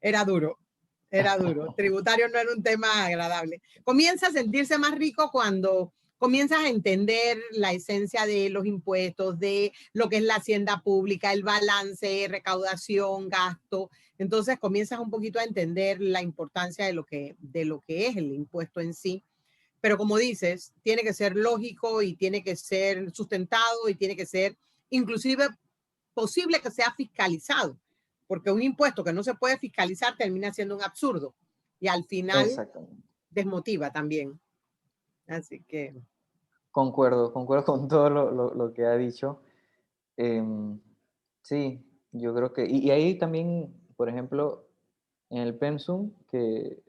era duro, era duro. Tributario no era un tema agradable. Comienza a sentirse más rico cuando comienzas a entender la esencia de los impuestos, de lo que es la hacienda pública, el balance, recaudación, gasto. Entonces comienzas un poquito a entender la importancia de lo que es el impuesto en sí. Pero como dices, tiene que ser lógico y tiene que ser sustentado y tiene que ser inclusive posible que sea fiscalizado, porque un impuesto que no se puede fiscalizar termina siendo un absurdo y al final Exactamente. desmotiva también. Así que... Concuerdo con todo lo que ha dicho. Em, sí, yo creo que... Y ahí también, por ejemplo, en el Pensum, que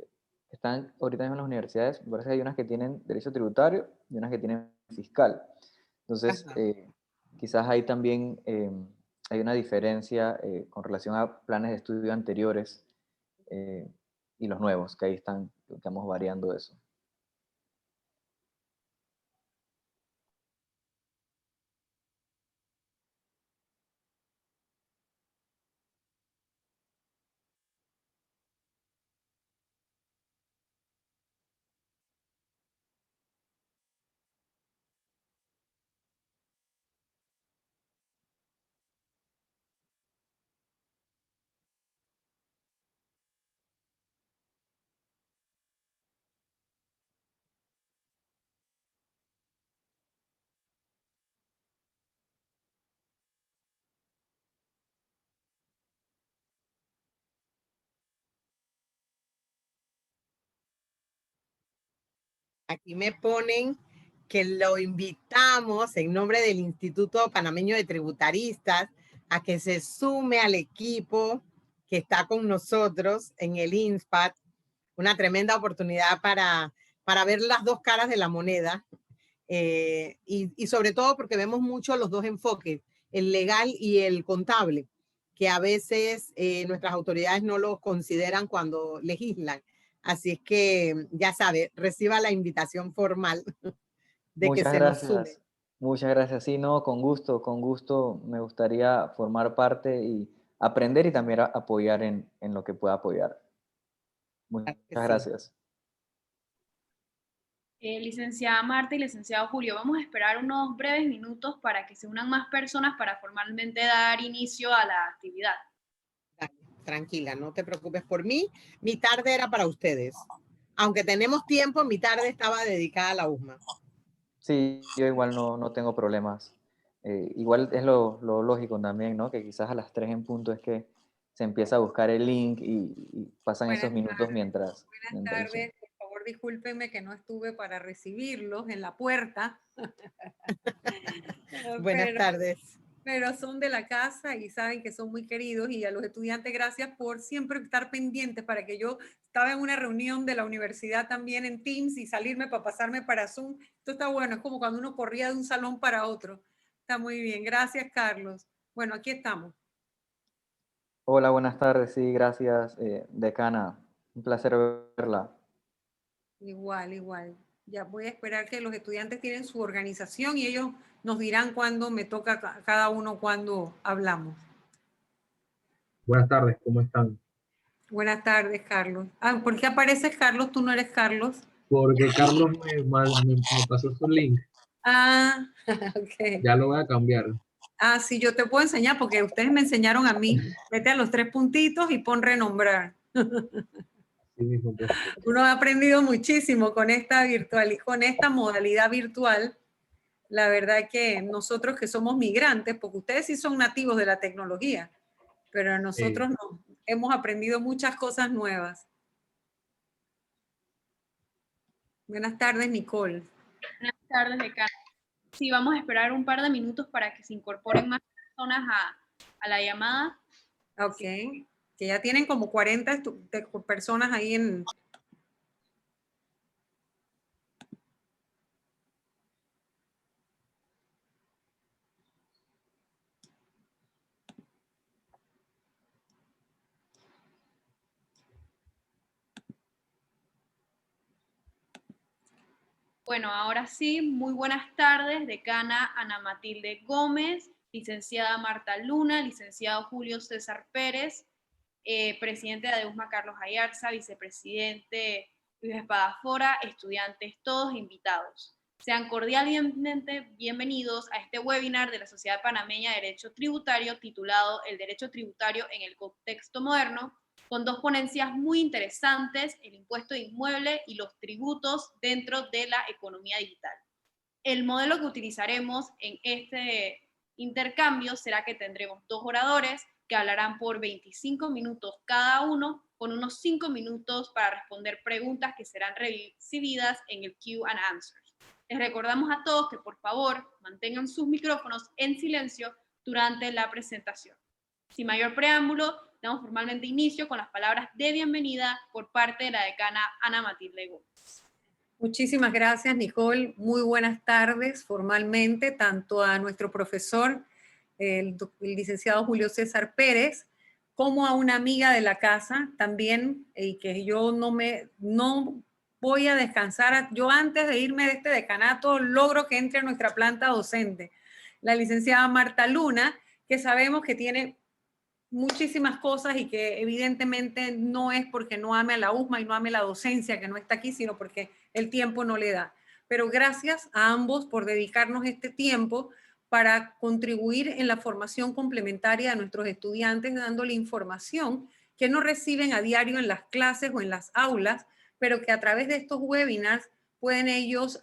están ahorita mismo en las universidades, me parece que hay unas que tienen derecho tributario y unas que tienen fiscal. Entonces, Ajá. quizás ahí también hay una diferencia con relación a planes de estudio anteriores eh, y los nuevos, que ahí estamos variando eso. Aquí me ponen que lo invitamos en nombre del Instituto Panameño de Tributaristas a que se sume al equipo que está con nosotros en el INSPAT. Una tremenda oportunidad para ver las dos caras de la moneda y sobre todo porque vemos mucho los dos enfoques, el legal y el contable, que a veces nuestras autoridades no los consideran cuando legislan. Así es que ya sabe, reciba la invitación formal de que Muchas se nos sume. gracias. Muchas gracias. Sí, no, con gusto me gustaría formar parte y aprender y también apoyar en lo que pueda apoyar. Muchas Claro que sí. gracias. Licenciada Marta y licenciado Julio, vamos a esperar unos breves minutos para que se unan más personas para formalmente dar inicio a la actividad. Dale, tranquila, no te preocupes por mí. Mi tarde era para ustedes. Aunque tenemos tiempo, mi tarde estaba dedicada a la USMA. Sí, yo igual no tengo problemas. Igual es lo lógico también, ¿no? Que quizás a las 3 en punto es que se empieza a buscar el link y pasan esos minutos mientras Buenas tardes, por favor discúlpenme que no estuve para recibirlos en la puerta. Buenas tardes. Pero son de la casa y saben que son muy queridos y a los estudiantes gracias por siempre estar pendientes para que yo estaba en una reunión de la universidad también en Teams y salirme para pasarme para Zoom. Esto está bueno, es como cuando uno corría de un salón para otro. Está muy bien, gracias Carlos. Bueno, aquí estamos. Hola, buenas tardes. Sí, gracias, decana. Un placer verla. Igual, igual. Ya voy a esperar que los estudiantes tienen su organización y ellos nos dirán cuándo me toca cada uno cuando hablamos. Buenas tardes, ¿cómo están? Buenas tardes, Carlos. Ah, ¿por qué apareces Carlos? ¿Tú no eres Carlos? Porque Carlos me pasó su link. Ah, ok. Ya lo voy a cambiar. Ah, sí, yo te puedo enseñar porque ustedes me enseñaron a mí. Vete a los 3 puntitos y pon renombrar. Así mismo, pues. Uno ha aprendido muchísimo con esta con esta modalidad virtual. La verdad que nosotros que somos migrantes, porque ustedes sí son nativos de la tecnología, pero nosotros no, hemos aprendido muchas cosas nuevas. Buenas tardes, Nicole. Buenas tardes, decana. Sí, vamos a esperar un par de minutos para que se incorporen más personas a la llamada. Ok, que ya tienen como 40 personas ahí en... Bueno, ahora sí, muy buenas tardes, decana Ana Matilde Gómez, licenciada Marta Luna, licenciado Julio César Pérez, presidente de ADEUSMA Carlos Ayarza, vicepresidente Luis Espadafora, estudiantes todos invitados. Sean cordialmente bienvenidos a este webinar de la Sociedad Panameña de Derecho Tributario titulado El Derecho Tributario en el Contexto Moderno, con dos ponencias muy interesantes, el impuesto de inmueble y los tributos dentro de la economía digital. El modelo que utilizaremos en este intercambio será que tendremos dos oradores que hablarán por 25 minutos cada uno, con unos 5 minutos para responder preguntas que serán recibidas en el Q&A. Les recordamos a todos que por favor mantengan sus micrófonos en silencio durante la presentación. Sin mayor preámbulo, damos formalmente inicio con las palabras de bienvenida por parte de la decana Ana Matilde Gómez. Muchísimas gracias, Nicole. Muy buenas tardes formalmente, tanto a nuestro profesor, el licenciado Julio César Pérez, como a una amiga de la casa también, y que yo no voy a descansar. Yo antes de irme de este decanato logro que entre a nuestra planta docente, la licenciada Marta Luna, que sabemos que tiene muchísimas cosas y que evidentemente no es porque no ame a la USMA y no ame la docencia que no está aquí, sino porque el tiempo no le da. Pero gracias a ambos por dedicarnos este tiempo para contribuir en la formación complementaria de nuestros estudiantes, dándole información que no reciben a diario en las clases o en las aulas, pero que a través de estos webinars pueden ellos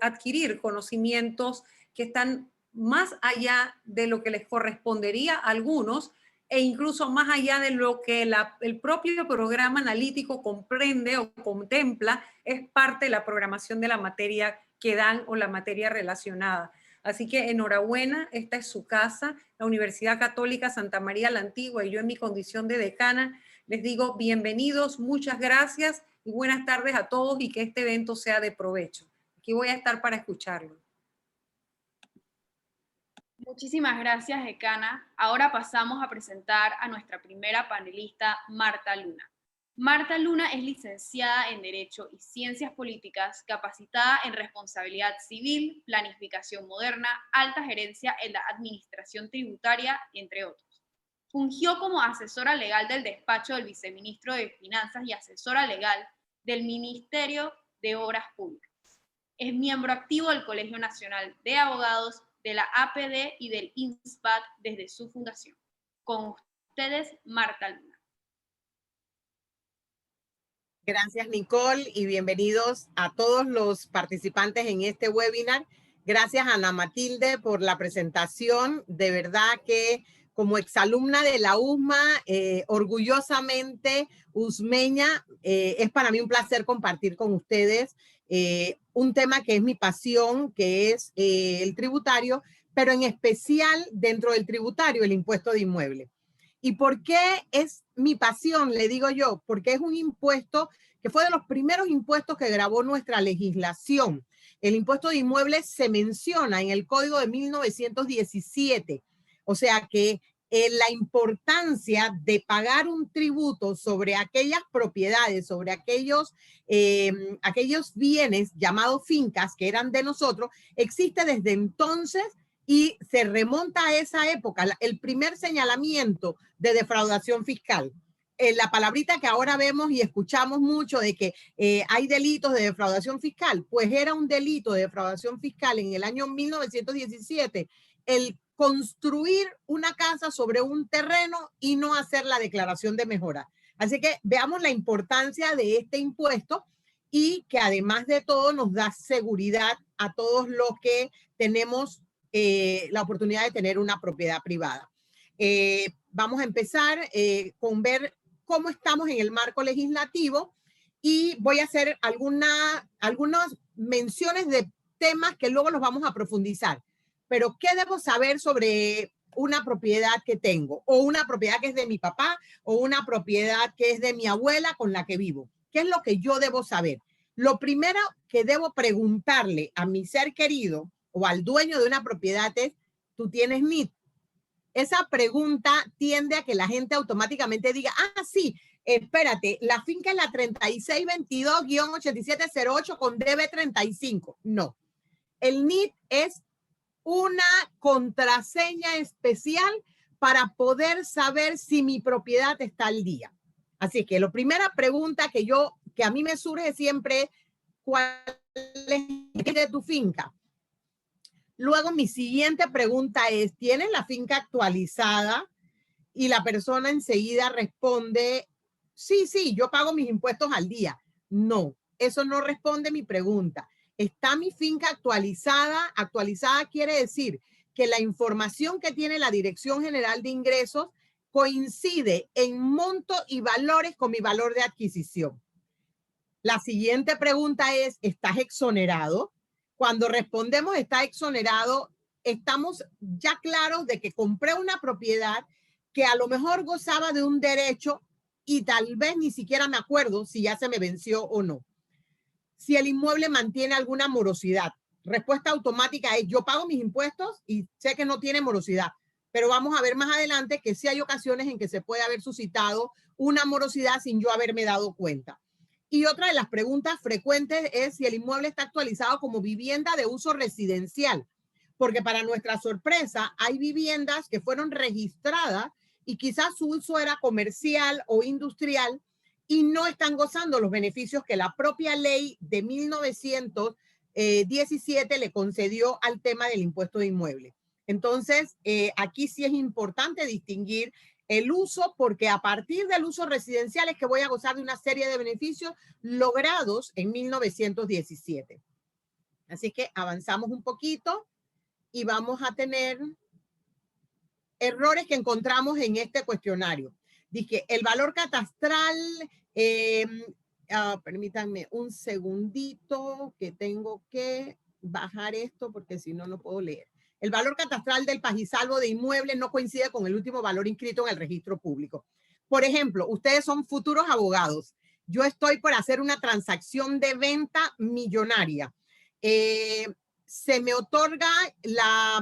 adquirir conocimientos que están más allá de lo que les correspondería a algunos e incluso más allá de lo que el propio programa analítico comprende o contempla, es parte de la programación de la materia que dan o la materia relacionada. Así que enhorabuena, esta es su casa, la Universidad Católica Santa María la Antigua, y yo en mi condición de decana les digo bienvenidos, muchas gracias y buenas tardes a todos y que este evento sea de provecho. Aquí voy a estar para escucharlo. Muchísimas gracias, decana. Ahora pasamos a presentar a nuestra primera panelista, Marta Luna. Marta Luna es licenciada en Derecho y Ciencias Políticas, capacitada en Responsabilidad Civil, Planificación Moderna, Alta Gerencia en la Administración Tributaria, entre otros. Fungió como asesora legal del despacho del viceministro de Finanzas y asesora legal del Ministerio de Obras Públicas. Es miembro activo del Colegio Nacional de Abogados, de la APD y del INSPAD desde su fundación. Con ustedes, Marta Luna. Gracias, Nicole, y bienvenidos a todos los participantes en este webinar. Gracias, Ana Matilde, por la presentación. De verdad que como exalumna de la USMA, orgullosamente usmeña, es para mí un placer compartir con ustedes un tema que es mi pasión, que es el tributario, pero en especial dentro del tributario, el impuesto de inmueble. ¿Y por qué es mi pasión? Le digo yo, porque es un impuesto que fue de los primeros impuestos que grabó nuestra legislación. El impuesto de inmuebles se menciona en el Código de 1917. O sea que la importancia de pagar un tributo sobre aquellas propiedades, sobre aquellos bienes llamados fincas que eran de nosotros, existe desde entonces. Y se remonta a esa época, el primer señalamiento de defraudación fiscal. La palabrita que ahora vemos y escuchamos mucho de que hay delitos de defraudación fiscal, pues era un delito de defraudación fiscal en el año 1917, el construir una casa sobre un terreno y no hacer la declaración de mejora. Así que veamos la importancia de este impuesto y que además de todo nos da seguridad a todos los que tenemos la oportunidad de tener una propiedad privada. Vamos a empezar con ver cómo estamos en el marco legislativo y voy a hacer algunas menciones de temas que luego los vamos a profundizar. Pero, ¿qué debo saber sobre una propiedad que tengo? O una propiedad que es de mi papá o una propiedad que es de mi abuela con la que vivo. ¿Qué es lo que yo debo saber? Lo primero que debo preguntarle a mi ser querido o al dueño de una propiedad es, ¿tú tienes NIT? Esa pregunta tiende a que la gente automáticamente diga, sí, espérate, la finca es la 3622-8708 con DB35. No, el NIT es una contraseña especial para poder saber si mi propiedad está al día. Así que la primera pregunta que a mí me surge siempre, ¿cuál es de tu finca? Luego mi siguiente pregunta es, ¿tienes la finca actualizada? Y la persona enseguida responde, sí, yo pago mis impuestos al día. No, eso no responde mi pregunta. ¿Está mi finca actualizada? Actualizada quiere decir que la información que tiene la Dirección General de Ingresos coincide en monto y valores con mi valor de adquisición. La siguiente pregunta es, ¿estás exonerado? Cuando respondemos está exonerado, estamos ya claros de que compré una propiedad que a lo mejor gozaba de un derecho y tal vez ni siquiera me acuerdo si ya se me venció o no. Si el inmueble mantiene alguna morosidad, respuesta automática es yo pago mis impuestos y sé que no tiene morosidad, pero vamos a ver más adelante que sí hay ocasiones en que se puede haber suscitado una morosidad sin yo haberme dado cuenta. Y otra de las preguntas frecuentes es si el inmueble está actualizado como vivienda de uso residencial, porque para nuestra sorpresa hay viviendas que fueron registradas y quizás su uso era comercial o industrial y no están gozando los beneficios que la propia ley de 1917 le concedió al tema del impuesto de inmueble. Entonces, aquí sí es importante distinguir el uso, porque a partir del uso residencial es que voy a gozar de una serie de beneficios logrados en 1917. Así que avanzamos un poquito y vamos a tener errores que encontramos en este cuestionario. Dije, el valor catastral, permítanme un segundito que tengo que bajar esto porque si no, no puedo leer. El valor catastral del pajisalvo de inmueble no coincide con el último valor inscrito en el registro público. Por ejemplo, ustedes son futuros abogados. Yo estoy por hacer una transacción de venta millonaria. Se me otorga la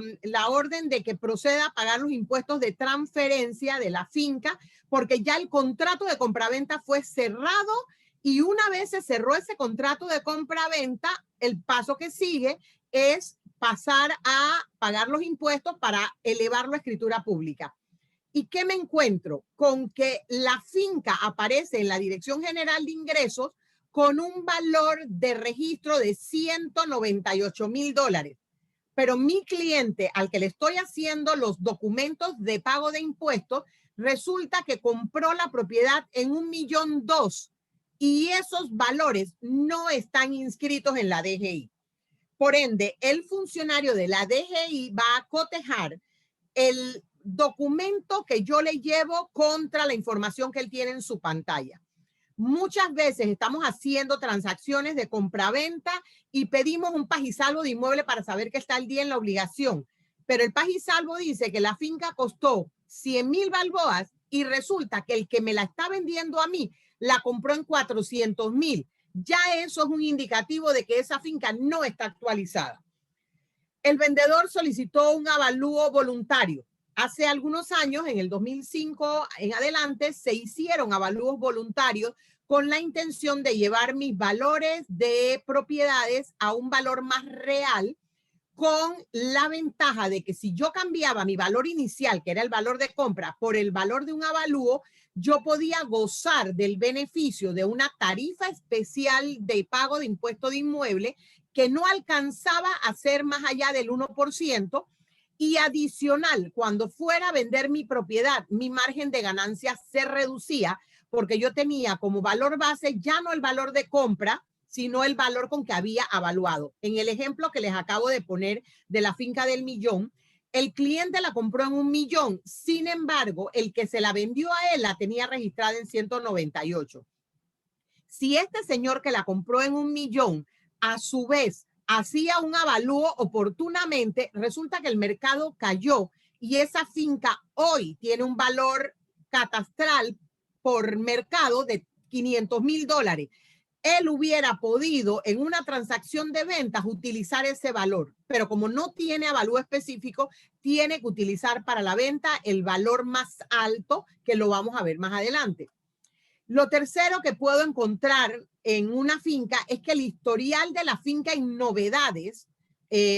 orden de que proceda a pagar los impuestos de transferencia de la finca porque ya el contrato de compraventa fue cerrado y una vez se cerró ese contrato de compraventa, el paso que sigue es pasar a pagar los impuestos para elevarlo a escritura pública. ¿Y qué me encuentro? Con que la finca aparece en la Dirección General de Ingresos con un valor de registro de $198,000. Pero mi cliente al que le estoy haciendo los documentos de pago de impuestos, resulta que compró la propiedad en $1,200,000 y esos valores no están inscritos en la DGI. Por ende, el funcionario de la DGI va a cotejar el documento que yo le llevo contra la información que él tiene en su pantalla. Muchas veces estamos haciendo transacciones de compraventa y pedimos un pajisalvo de inmueble para saber que está al día en la obligación. Pero el pajisalvo dice que la finca costó 100,000 balboas y resulta que el que me la está vendiendo a mí la compró en 400,000. Ya eso es un indicativo de que esa finca no está actualizada. El vendedor solicitó un avalúo voluntario. Hace algunos años, en el 2005 en adelante, se hicieron avalúos voluntarios con la intención de llevar mis valores de propiedades a un valor más real, con la ventaja de que si yo cambiaba mi valor inicial, que era el valor de compra, por el valor de un avalúo, yo podía gozar del beneficio de una tarifa especial de pago de impuesto de inmueble que no alcanzaba a ser más allá del 1%, y adicional, cuando fuera a vender mi propiedad, mi margen de ganancia se reducía porque yo tenía como valor base ya no el valor de compra, sino el valor con que había avaluado. En el ejemplo que les acabo de poner de la finca del $1,000,000, el cliente la compró en $1,000,000, sin embargo, el que se la vendió a él la tenía registrada en 198. Si este señor que la compró en $1,000,000, a su vez, hacía un avalúo oportunamente, resulta que el mercado cayó y esa finca hoy tiene un valor catastral por mercado de $500,000. Él hubiera podido en una transacción de ventas utilizar ese valor, pero como no tiene avalúo específico, tiene que utilizar para la venta el valor más alto, que lo vamos a ver más adelante. Lo tercero que puedo encontrar en una finca es que el historial de la finca en novedades,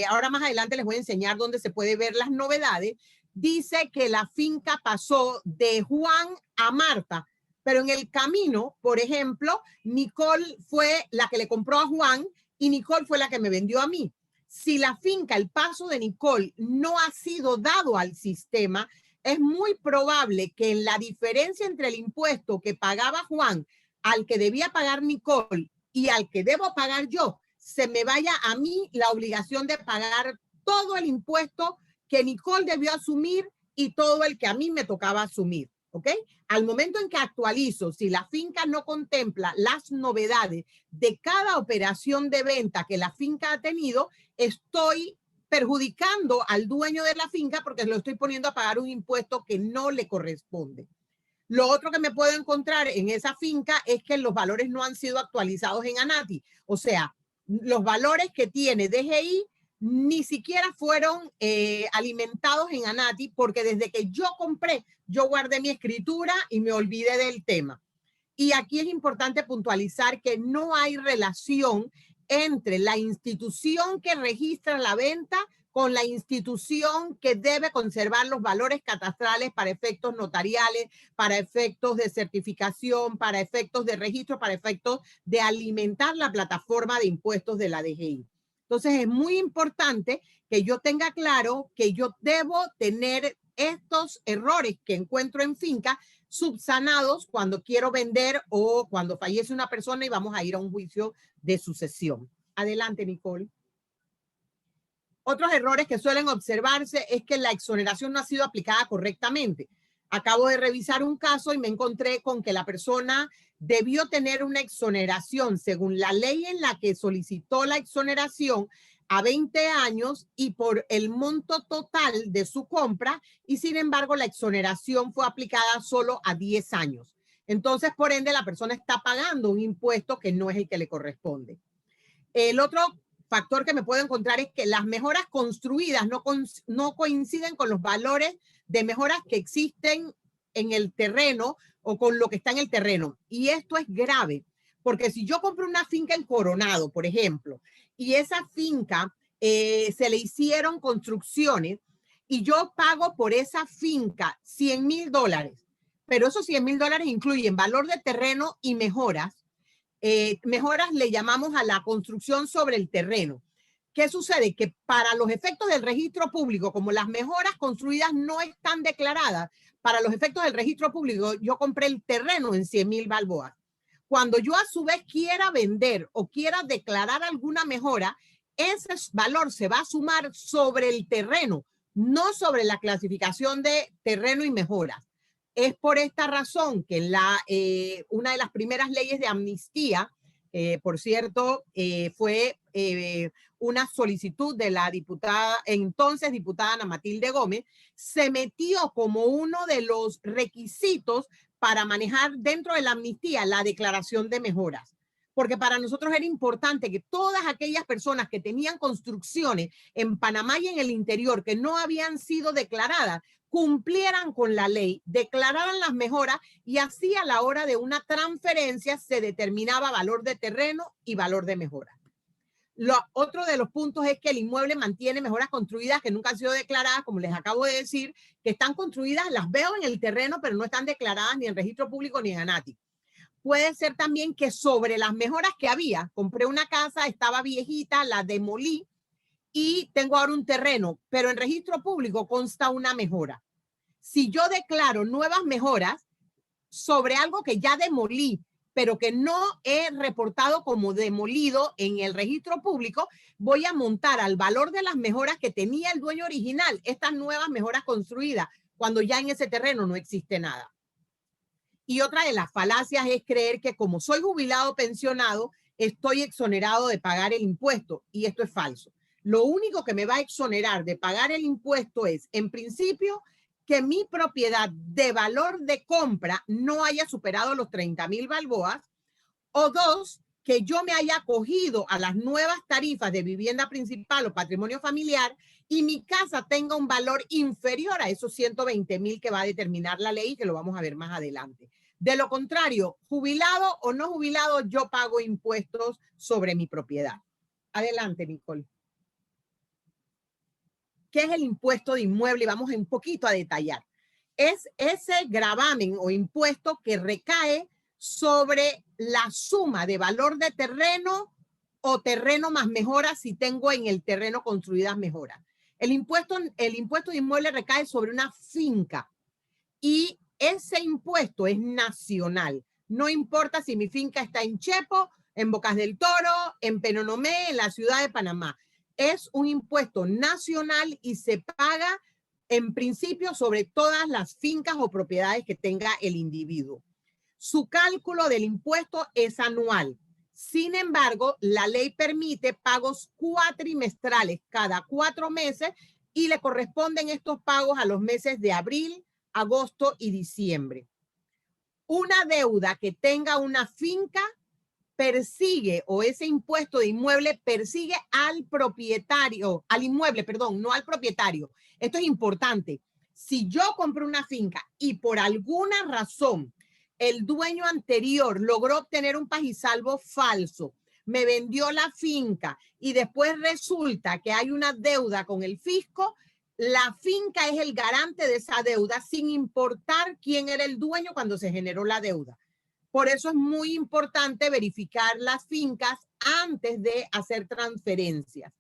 ahora más adelante les voy a enseñar dónde se puede ver las novedades, dice que la finca pasó de Juan a Marta, pero en el camino, por ejemplo, Nicole fue la que le compró a Juan y Nicole fue la que me vendió a mí. Si la finca, el paso de Nicole, no ha sido dado al sistema, es muy probable que en la diferencia entre el impuesto que pagaba Juan al que debía pagar Nicole y al que debo pagar yo, se me vaya a mí la obligación de pagar todo el impuesto que Nicole debió asumir y todo el que a mí me tocaba asumir, ¿ok? Al momento en que actualizo, si la finca no contempla las novedades de cada operación de venta que la finca ha tenido, estoy perjudicando al dueño de la finca porque lo estoy poniendo a pagar un impuesto que no le corresponde. Lo otro que me puedo encontrar en esa finca es que los valores no han sido actualizados en ANATI. O sea, los valores que tiene DGI ni siquiera fueron alimentados en ANATI porque desde que yo compré, yo guardé mi escritura y me olvidé del tema. Y aquí es importante puntualizar que no hay relación entre la institución que registra la venta con la institución que debe conservar los valores catastrales para efectos notariales, para efectos de certificación, para efectos de registro, para efectos de alimentar la plataforma de impuestos de la DGI. Entonces es muy importante que yo tenga claro que yo debo tener estos errores que encuentro en finca subsanados cuando quiero vender o cuando fallece una persona y vamos a ir a un juicio de sucesión. Adelante, Nicole. Otros errores que suelen observarse es que la exoneración no ha sido aplicada correctamente. Acabo de revisar un caso y me encontré con que la persona debió tener una exoneración según la ley en la que solicitó la exoneración a 20 años y por el monto total de su compra, y sin embargo la exoneración fue aplicada solo a 10 años. Entonces, por ende, la persona está pagando un impuesto que no es el que le corresponde. El otro factor que me puedo encontrar es que las mejoras construidas no coinciden con los valores de mejoras que existen en el terreno o con lo que está en el terreno. Y esto es grave, porque si yo compro una finca en Coronado, por ejemplo, y esa finca se le hicieron construcciones y yo pago por esa finca $100,000, pero esos $100,000 incluyen valor de terreno y mejoras. Mejoras le llamamos a la construcción sobre el terreno. ¿Qué sucede? Que para los efectos del registro público, como las mejoras construidas no están declaradas, para los efectos del registro público, yo compré el terreno en 100,000 balboas. Cuando yo a su vez quiera vender o quiera declarar alguna mejora, ese valor se va a sumar sobre el terreno, no sobre la clasificación de terreno y mejoras. Es por esta razón que una de las primeras leyes de amnistía, por cierto, fue una solicitud de la entonces diputada Ana Matilde Gómez, se metió como uno de los requisitos para manejar dentro de la amnistía la declaración de mejoras. Porque para nosotros era importante que todas aquellas personas que tenían construcciones en Panamá y en el interior que no habían sido declaradas, cumplieran con la ley, declararan las mejoras y así a la hora de una transferencia se determinaba valor de terreno y valor de mejora. Otro de los puntos es que el inmueble mantiene mejoras construidas que nunca han sido declaradas, como les acabo de decir, que están construidas, las veo en el terreno, pero no están declaradas ni en registro público ni en ANATI. Puede ser también que sobre las mejoras que había, compré una casa, estaba viejita, la demolí y tengo ahora un terreno, pero en registro público consta una mejora. Si yo declaro nuevas mejoras sobre algo que ya demolí, pero que no he reportado como demolido en el registro público, voy a montar al valor de las mejoras que tenía el dueño original, estas nuevas mejoras construidas, cuando ya en ese terreno no existe nada. Y otra de las falacias es creer que como soy jubilado o pensionado, estoy exonerado de pagar el impuesto, y esto es falso. Lo único que me va a exonerar de pagar el impuesto es, en principio, que mi propiedad de valor de compra no haya superado los 30,000 balboas, o dos, que yo me haya acogido a las nuevas tarifas de vivienda principal o patrimonio familiar y mi casa tenga un valor inferior a esos 120,000 que va a determinar la ley, que lo vamos a ver más adelante. De lo contrario, jubilado o no jubilado, yo pago impuestos sobre mi propiedad. Adelante, Nicole. ¿qué es el impuesto de inmueble? Y vamos un poquito a detallar. Es ese gravamen o impuesto que recae sobre la suma de valor de terreno o terreno más mejoras si tengo en el terreno construidas mejoras. El impuesto de inmueble recae sobre una finca y ese impuesto es nacional. No importa si mi finca está en Chepo, en Bocas del Toro, en Penonomé, en la ciudad de Panamá. Es un impuesto nacional y se paga en principio sobre todas las fincas o propiedades que tenga el individuo. Su cálculo del impuesto es anual. Sin embargo, la ley permite pagos cuatrimestrales cada 4 meses y le corresponden estos pagos a los meses de abril, agosto y diciembre. Una deuda que tenga una finca persigue, o ese impuesto de inmueble persigue al propietario, al inmueble, perdón, no al propietario. Esto es importante. Si yo compro una finca y por alguna razón el dueño anterior logró obtener un pagisalvo falso, me vendió la finca y después resulta que hay una deuda con el fisco, la finca es el garante de esa deuda sin importar quién era el dueño cuando se generó la deuda. Por eso es muy importante verificar las fincas antes de hacer transferencias.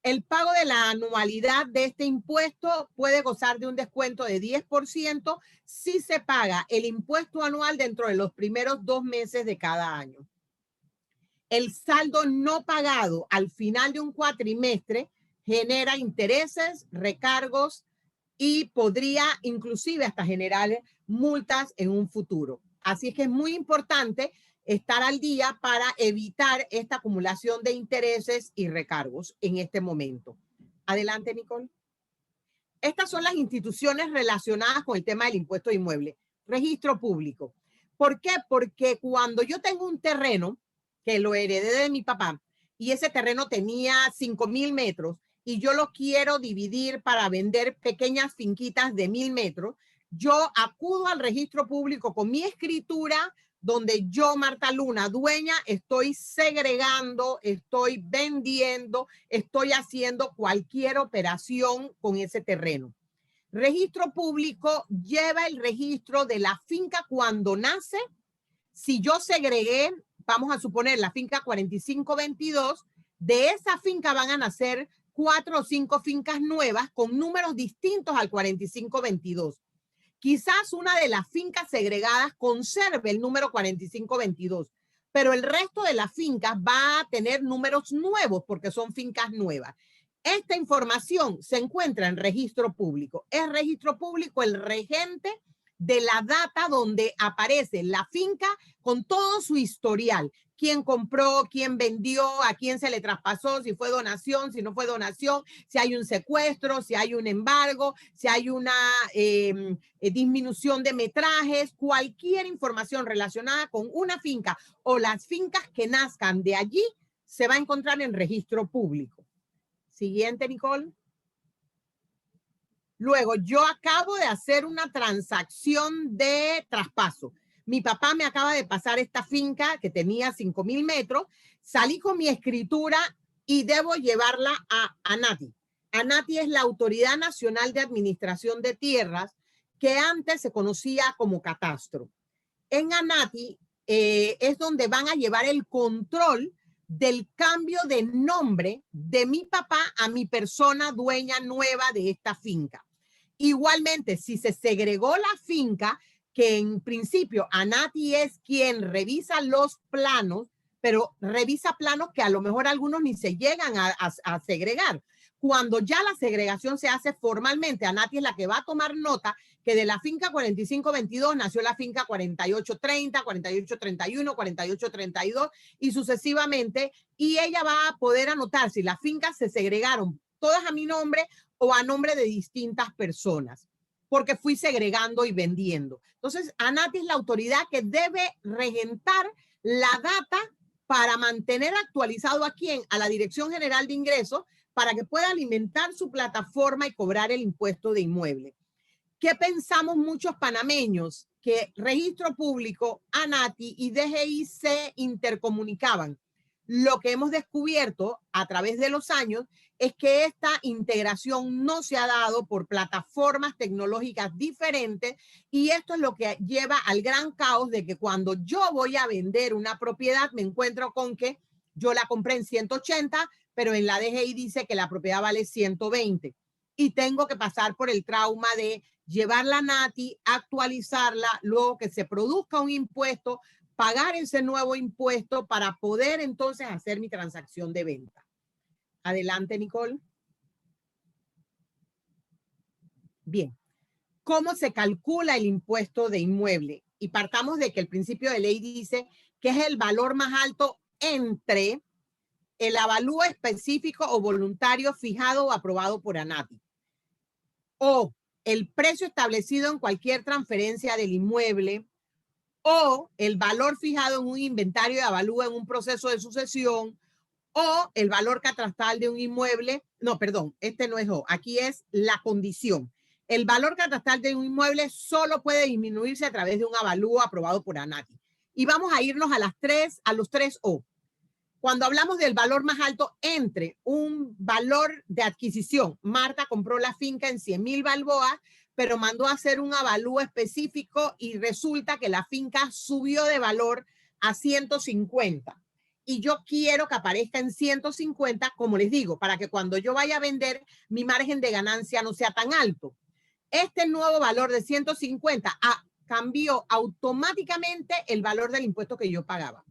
El pago de la anualidad de este impuesto puede gozar de un descuento de 10% si se paga el impuesto anual dentro de los primeros 2 meses de cada año. El saldo no pagado al final de un cuatrimestre genera intereses, recargos y podría inclusive hasta generar multas en un futuro. Así es que es muy importante estar al día para evitar esta acumulación de intereses y recargos en este momento. Adelante, Nicole. Estas son las instituciones relacionadas con el tema del impuesto de inmueble. Registro público. ¿Por qué? Porque cuando yo tengo un terreno que lo heredé de mi papá y ese terreno tenía 5,000 metros y yo lo quiero dividir para vender pequeñas finquitas de 1,000 metros, yo acudo al registro público con mi escritura donde yo, Marta Luna, dueña, estoy segregando, estoy vendiendo, estoy haciendo cualquier operación con ese terreno. Registro público lleva el registro de la finca cuando nace. Si yo segregué, vamos a suponer la finca 4522, de esa finca van a nacer 4 o 5 fincas nuevas con números distintos al 4522. Quizás una de las fincas segregadas conserve el número 4522, pero el resto de las fincas va a tener números nuevos porque son fincas nuevas. Esta información se encuentra en registro público. Es registro público el regente de la data donde aparece la finca con todo su historial. Quién compró, quién vendió, a quién se le traspasó, si fue donación, si no fue donación, si hay un secuestro, si hay un embargo, si hay una disminución de metrajes, cualquier información relacionada con una finca o las fincas que nazcan de allí se va a encontrar en registro público. Siguiente, Nicole. Luego, yo acabo de hacer una transacción de traspaso. Mi papá me acaba de pasar esta finca que tenía 5,000 metros. Salí con mi escritura y debo llevarla a ANATI. ANATI es la Autoridad Nacional de Administración de Tierras, que antes se conocía como Catastro. En ANATI es donde van a llevar el control del cambio de nombre de mi papá a mi persona dueña nueva de esta finca. Igualmente, si se segregó la finca, que en principio ANATI es quien revisa los planos, pero revisa planos que a lo mejor algunos ni se llegan a segregar. Cuando ya la segregación se hace formalmente, ANATI es la que va a tomar nota que de la finca 4522 nació la finca 4830, 4831, 4832 y sucesivamente, y ella va a poder anotar si las fincas se segregaron todas a mi nombre o a nombre de distintas personas, porque fui segregando y vendiendo. Entonces, ANATI es la autoridad que debe regentar la data para mantener actualizado a quién, a la Dirección General de Ingresos, para que pueda alimentar su plataforma y cobrar el impuesto de inmueble. ¿Qué pensamos muchos panameños? Que Registro Público, ANATI y DGI se intercomunicaban. Lo que hemos descubierto a través de los años es que esta integración no se ha dado por plataformas tecnológicas diferentes, y esto es lo que lleva al gran caos de que cuando yo voy a vender una propiedad me encuentro con que yo la compré en 180, pero en la DGI dice que la propiedad vale 120 y tengo que pasar por el trauma de llevar la NATI, actualizarla, luego que se produzca un impuesto, pagar ese nuevo impuesto para poder entonces hacer mi transacción de venta. Adelante, Nicole. Bien. ¿Cómo se calcula el impuesto de inmueble? Y partamos de que el principio de ley dice que es el valor más alto entre el avalúo específico o voluntario fijado o aprobado por ANATI, o el precio establecido en cualquier transferencia del inmueble, o el valor fijado en un inventario de avalúo en un proceso de sucesión, o el valor catastral de un inmueble. No, perdón, este no es o, aquí es la condición. El valor catastral de un inmueble solo puede disminuirse a través de un avalúo aprobado por ANATI. Y vamos a irnos a los tres O. Cuando hablamos del valor más alto entre un valor de adquisición, Marta compró la finca en 100,000 balboas, pero mandó a hacer un avalúo específico y resulta que la finca subió de valor a 150. Y yo quiero que aparezca en 150, como les digo, para que cuando yo vaya a vender, mi margen de ganancia no sea tan alto. Este nuevo valor de 150 cambió automáticamente el valor del impuesto que yo pagaba.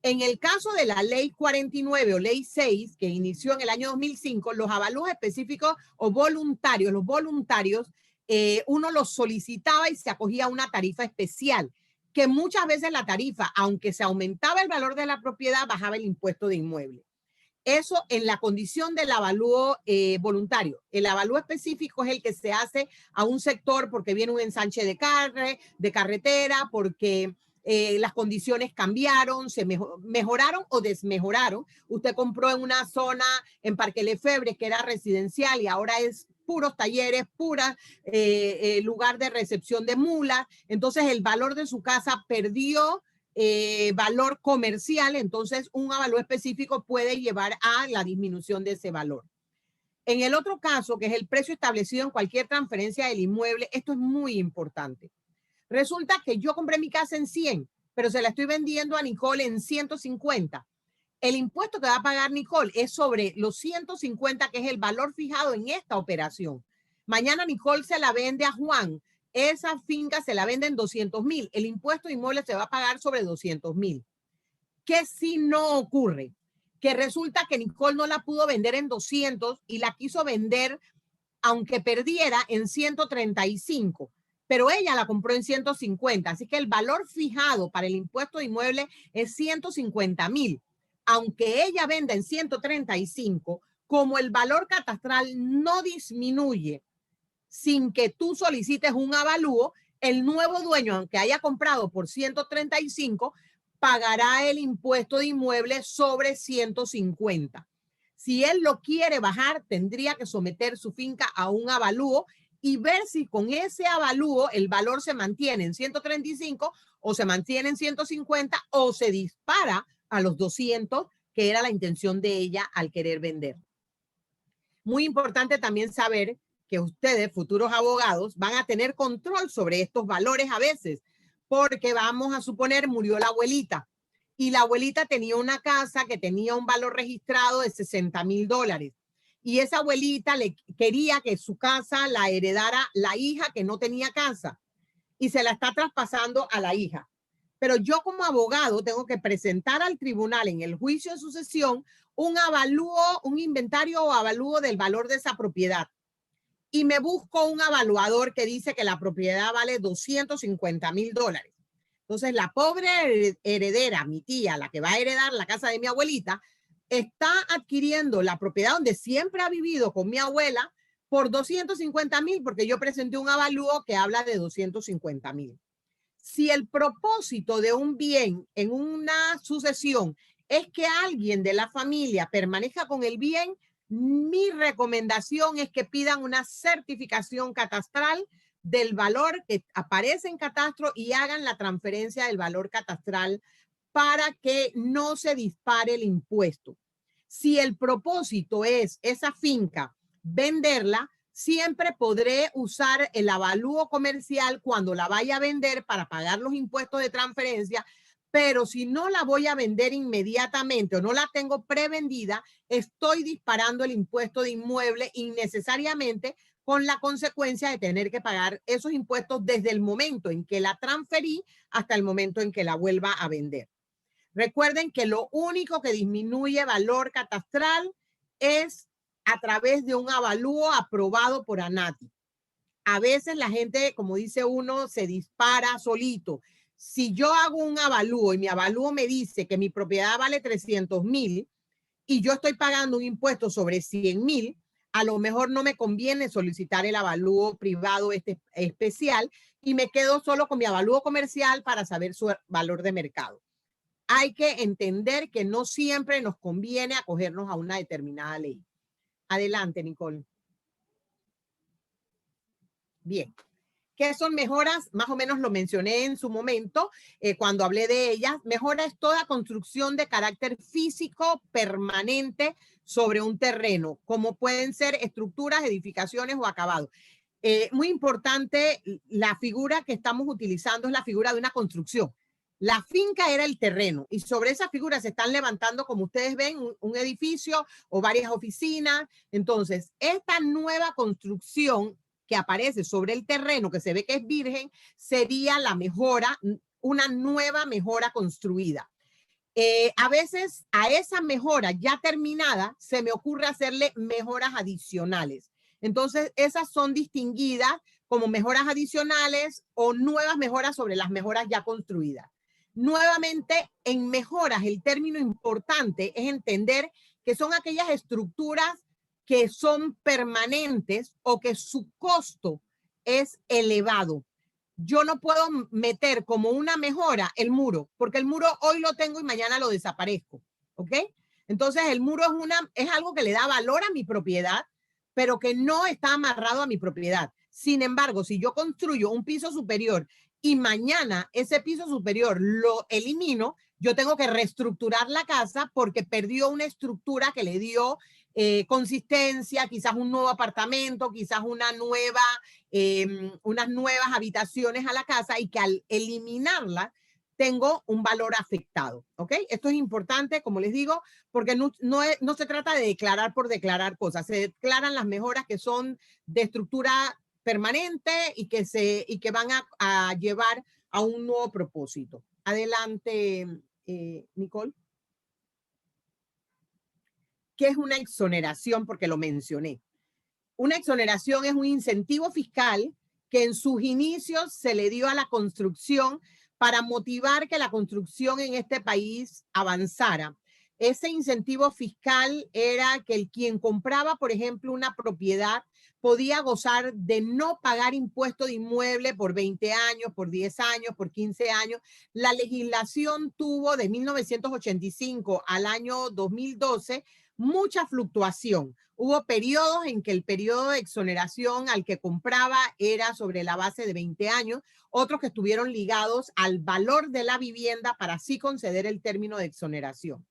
En el caso de la ley 49 o ley 6, que inició en el año 2005, los avalúos específicos o voluntarios, los voluntarios, uno los solicitaba y se acogía a una tarifa especial, que muchas veces la tarifa, aunque se aumentaba el valor de la propiedad, bajaba el impuesto de inmueble. Eso en la condición del avalúo voluntario. El avalúo específico es el que se hace a un sector porque viene un ensanche de carretera, porque las condiciones cambiaron, se mejoraron o desmejoraron. Usted compró en una zona en Parque Lefebvre que era residencial y ahora es puros talleres, lugar de recepción de mulas. Entonces el valor de su casa perdió valor comercial, entonces un avalúo específico puede llevar a la disminución de ese valor. En el otro caso, que es el precio establecido en cualquier transferencia del inmueble, esto es muy importante. Resulta que yo compré mi casa en 100, pero se la estoy vendiendo a Nicole en 150. El impuesto que va a pagar Nicole es sobre los 150, que es el valor fijado en esta operación. Mañana Nicole se la vende a Juan. Esa finca se la vende en 200,000. El impuesto de inmueble se va a pagar sobre 200,000. ¿Qué si no ocurre? Que resulta que Nicole no la pudo vender en 200 y la quiso vender, aunque perdiera, en 135. Pero ella la compró en 150. Así que el valor fijado para el impuesto de inmueble es 150,000. Aunque ella venda en 135, como el valor catastral no disminuye sin que tú solicites un avalúo, el nuevo dueño, aunque haya comprado por 135, pagará el impuesto de inmueble sobre 150. Si él lo quiere bajar, tendría que someter su finca a un avalúo y ver si con ese avalúo el valor se mantiene en 135 o se mantiene en 150 o se dispara a los 200, que era la intención de ella al querer vender. Muy importante también saber que ustedes, futuros abogados, van a tener control sobre estos valores a veces, porque vamos a suponer murió la abuelita y la abuelita tenía una casa que tenía un valor registrado de $60,000 y esa abuelita le quería que su casa la heredara la hija que no tenía casa y se la está traspasando a la hija. Pero yo como abogado tengo que presentar al tribunal en el juicio de sucesión un avalúo, un inventario o avalúo del valor de esa propiedad. Y me busco un evaluador que dice que la propiedad vale $250,000. Entonces la pobre heredera, mi tía, la que va a heredar la casa de mi abuelita, está adquiriendo la propiedad donde siempre ha vivido con mi abuela por $250,000 porque yo presenté un avalúo que habla de $250,000. Si el propósito de un bien en una sucesión es que alguien de la familia permanezca con el bien, mi recomendación es que pidan una certificación catastral del valor que aparece en catastro y hagan la transferencia del valor catastral para que no se dispare el impuesto. Si el propósito es esa finca, venderla, siempre podré usar el avalúo comercial cuando la vaya a vender para pagar los impuestos de transferencia, pero si no la voy a vender inmediatamente o no la tengo prevendida, estoy disparando el impuesto de inmueble innecesariamente, con la consecuencia de tener que pagar esos impuestos desde el momento en que la transferí hasta el momento en que la vuelva a vender. Recuerden que lo único que disminuye valor catastral es a través de un avalúo aprobado por ANATI. A veces la gente, como dice uno, se dispara solito. Si yo hago un avalúo y mi avalúo me dice que mi propiedad vale 300,000 y yo estoy pagando un impuesto sobre 100,000, a lo mejor no me conviene solicitar el avalúo privado especial y me quedo solo con mi avalúo comercial para saber su valor de mercado. Hay que entender que no siempre nos conviene acogernos a una determinada ley. Adelante, Nicole. Bien. ¿Qué son mejoras? Más o menos lo mencioné en su momento cuando hablé de ellas. Mejora es toda construcción de carácter físico permanente sobre un terreno, como pueden ser estructuras, edificaciones o acabados. Muy importante, la figura que estamos utilizando es la figura de una construcción. La finca era el terreno y sobre esa figura se están levantando, como ustedes ven, un edificio o varias oficinas. Entonces, esta nueva construcción que aparece sobre el terreno, que se ve que es virgen, sería la mejora, una nueva mejora construida. A veces a esa mejora ya terminada se me ocurre hacerle mejoras adicionales. Entonces, esas son distinguidas como mejoras adicionales o nuevas mejoras sobre las mejoras ya construidas. Nuevamente, en mejoras, el término importante es entender que son aquellas estructuras que son permanentes o que su costo es elevado. Yo no puedo meter como una mejora el muro, porque el muro hoy lo tengo y mañana lo desaparezco, ¿ok? Entonces el muro es algo que le da valor a mi propiedad, pero que no está amarrado a mi propiedad. Sin embargo, si yo construyo un piso superior y mañana ese piso superior lo elimino, yo tengo que reestructurar la casa porque perdió una estructura que le dio consistencia, quizás un nuevo apartamento, quizás unas nuevas habitaciones a la casa, y que al eliminarla tengo un valor afectado, ¿ok? Esto es importante, como les digo, porque no se trata de declarar por declarar cosas, se declaran las mejoras que son de estructura permanente y que van a llevar a un nuevo propósito. Adelante, Nicole. ¿Qué es una exoneración? Porque lo mencioné. Una exoneración es un incentivo fiscal que en sus inicios se le dio a la construcción para motivar que la construcción en este país avanzara. Ese incentivo fiscal era que quien compraba, por ejemplo, una propiedad podía gozar de no pagar impuesto de inmueble por 20 años, por 10 años, por 15 años. La legislación tuvo de 1985 al año 2012 mucha fluctuación. Hubo periodos en que el periodo de exoneración al que compraba era sobre la base de 20 años, otros que estuvieron ligados al valor de la vivienda para así conceder el término de exoneración.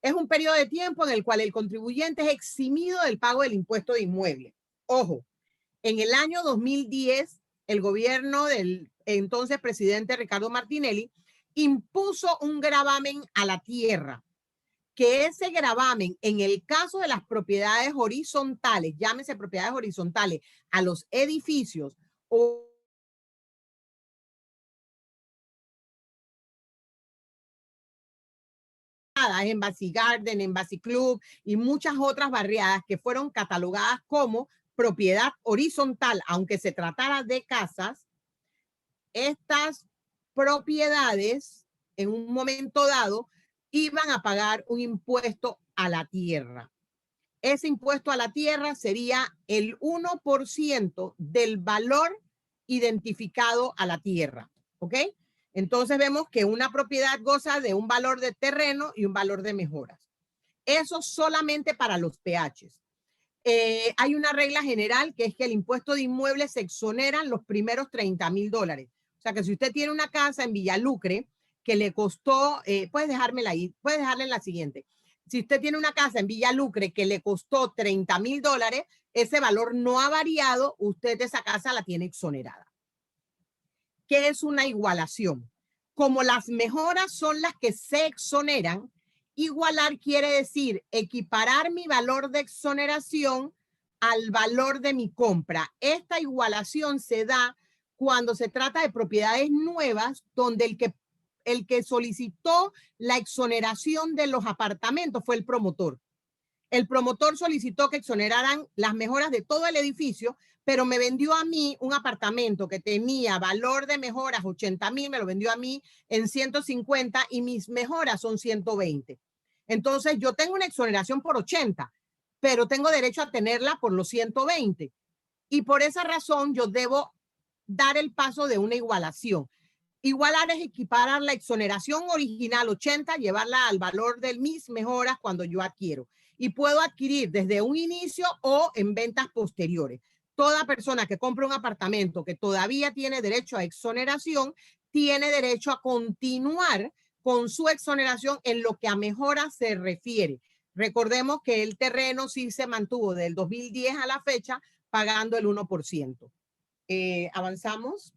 Es un periodo de tiempo en el cual el contribuyente es eximido del pago del impuesto de inmueble. Ojo, en el año 2010, el gobierno del entonces presidente Ricardo Martinelli impuso un gravamen a la tierra, que ese gravamen, en el caso de las propiedades horizontales, llámese propiedades horizontales, a los edificios o Embassy Garden, Embassy Club y muchas otras barriadas que fueron catalogadas como propiedad horizontal, aunque se tratara de casas, estas propiedades en un momento dado iban a pagar un impuesto a la tierra. Ese impuesto a la tierra sería el 1% del valor identificado a la tierra, ¿ok? Entonces vemos que una propiedad goza de un valor de terreno y un valor de mejoras. Eso solamente para los PHs. Hay una regla general que es que el impuesto de inmuebles se exoneran los primeros $30,000. O sea que si usted tiene una casa en Villalucre que le costó, puedes dejármela ahí, puedes dejarla en la siguiente. Si usted tiene una casa en Villa Lucre que le costó $30,000, ese valor no ha variado, usted esa casa la tiene exonerada. ¿Qué es una igualación? Como las mejoras son las que se exoneran, igualar quiere decir equiparar mi valor de exoneración al valor de mi compra. Esta igualación se da cuando se trata de propiedades nuevas, donde el que solicitó la exoneración de los apartamentos fue el promotor. El promotor solicitó que exoneraran las mejoras de todo el edificio, pero me vendió a mí un apartamento que tenía valor de mejoras 80,000, me lo vendió a mí en 150 y mis mejoras son 120. Entonces yo tengo una exoneración por 80, pero tengo derecho a tenerla por los 120. Y por esa razón yo debo dar el paso de una igualación. Igualar es equiparar la exoneración original 80, llevarla al valor de mis mejoras cuando yo adquiero. Y puedo adquirir desde un inicio o en ventas posteriores. Toda persona que compra un apartamento que todavía tiene derecho a exoneración, tiene derecho a continuar con su exoneración en lo que a mejora se refiere. Recordemos que el terreno sí se mantuvo del 2010 a la fecha pagando el 1%. Avanzamos.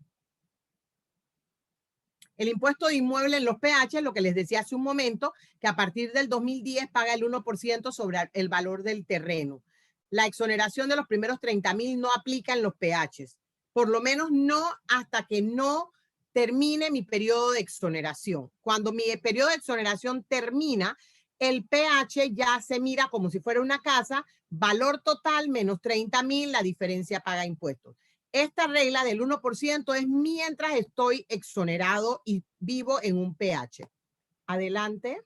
El impuesto de inmueble en los PH, lo que les decía hace un momento, que a partir del 2010 paga el 1% sobre el valor del terreno. La exoneración de los primeros 30,000 no aplica en los PHs, por lo menos no hasta que no termine mi periodo de exoneración. Cuando mi periodo de exoneración termina, el PH ya se mira como si fuera una casa, valor total menos 30,000, la diferencia paga impuestos. Esta regla del 1% es mientras estoy exonerado y vivo en un PH. Adelante.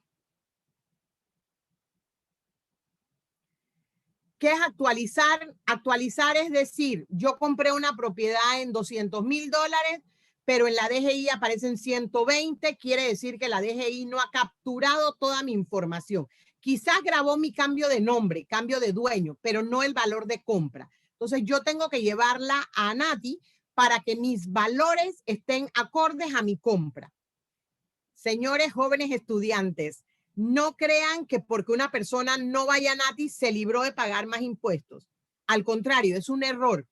¿Qué es actualizar? Actualizar es decir, yo compré una propiedad en $200,000, pero en la DGI aparecen 120, quiere decir que la DGI no ha capturado toda mi información. Quizás grabó mi cambio de nombre, cambio de dueño, pero no el valor de compra. Entonces yo tengo que llevarla a ANATI para que mis valores estén acordes a mi compra. Señores jóvenes estudiantes, no crean que porque una persona no vaya a ANATI se libró de pagar más impuestos. Al contrario, es un error.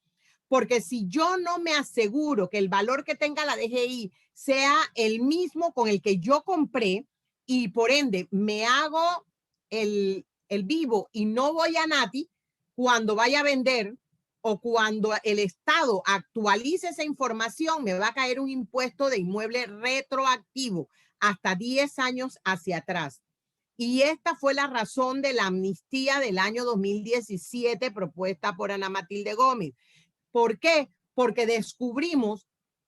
Porque si yo no me aseguro que el valor que tenga la DGI sea el mismo con el que yo compré y por ende me hago el vivo y no voy a ANATI, cuando vaya a vender o cuando el Estado actualice esa información, me va a caer un impuesto de inmueble retroactivo hasta 10 años hacia atrás. Y esta fue la razón de la amnistía del año 2017 propuesta por Ana Matilde Gómez. ¿Por qué? Porque descubrimos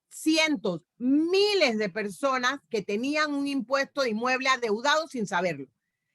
cientos, miles de personas que tenían un impuesto de inmueble adeudado sin saberlo.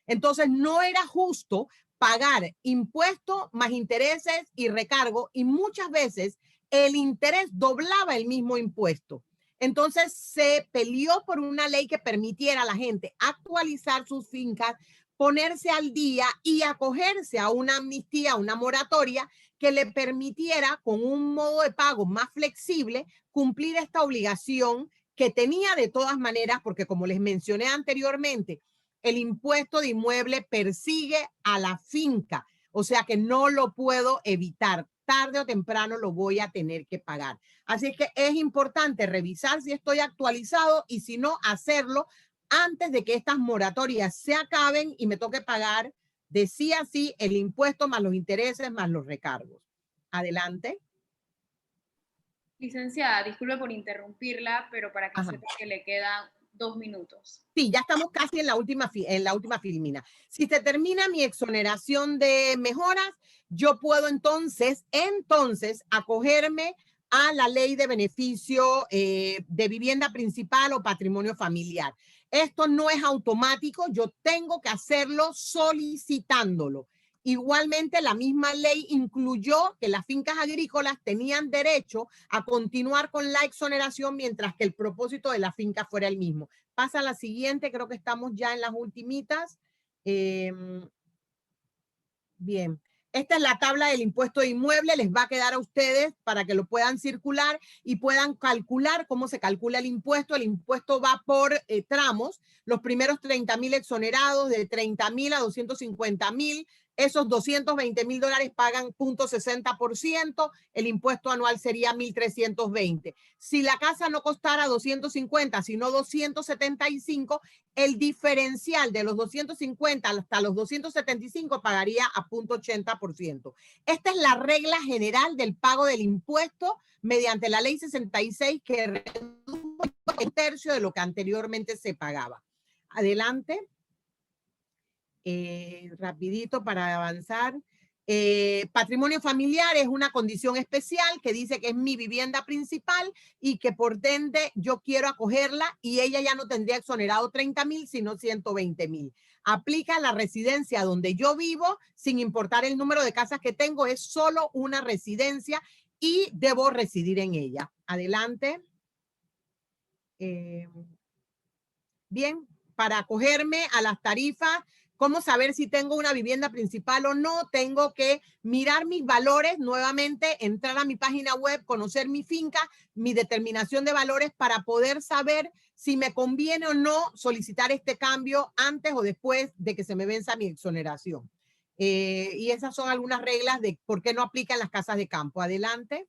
Entonces no era justo pagar impuestos más intereses y recargo, y muchas veces el interés doblaba el mismo impuesto. Entonces se peleó por una ley que permitiera a la gente actualizar sus fincas, ponerse al día y acogerse a una amnistía, una moratoria que le permitiera con un modo de pago más flexible cumplir esta obligación que tenía de todas maneras, porque como les mencioné anteriormente, el impuesto de inmueble persigue a la finca, o sea que no lo puedo evitar. Tarde o temprano lo voy a tener que pagar. Así que es importante revisar si estoy actualizado y si no, hacerlo antes de que estas moratorias se acaben y me toque pagar de sí a sí el impuesto más los intereses más los recargos. Adelante. Licenciada, disculpe por interrumpirla, pero para que sepa que le quedan 2 minutos. Sí, ya estamos casi en la última filmina. Si se termina mi exoneración de mejoras, yo puedo entonces acogerme a la ley de beneficio de vivienda principal o patrimonio familiar. Esto no es automático, yo tengo que hacerlo solicitándolo. Igualmente, la misma ley incluyó que las fincas agrícolas tenían derecho a continuar con la exoneración mientras que el propósito de la finca fuera el mismo. Pasa a la siguiente, creo que estamos ya en las ultimitas. Bien. Esta es la tabla del impuesto de inmueble, les va a quedar a ustedes para que lo puedan circular y puedan calcular cómo se calcula el impuesto. El impuesto va por tramos, los primeros 30,000 exonerados, de 30,000 a 250,000. Esos $220,000 pagan 0.60%, el impuesto anual sería 1.320. Si la casa no costara 250, sino 275, el diferencial de los 250 hasta los 275 pagaría a 0.80%. Esta es la regla general del pago del impuesto mediante la ley 66, que redujo un tercio de lo que anteriormente se pagaba. Adelante. Rapidito para avanzar. Patrimonio familiar es una condición especial que dice que es mi vivienda principal y que por ende yo quiero acogerla y ella ya no tendría exonerado 30,000 sino 120,000. Aplica la residencia donde yo vivo sin importar el número de casas que tengo, es solo una residencia y debo residir en ella. Adelante. Bien, para acogerme a las tarifas, ¿cómo saber si tengo una vivienda principal o no? Tengo que mirar mis valores nuevamente, entrar a mi página web, conocer mi finca, mi determinación de valores para poder saber si me conviene o no solicitar este cambio antes o después de que se me venza mi exoneración. Y esas son algunas reglas de por qué no aplican las casas de campo. Adelante.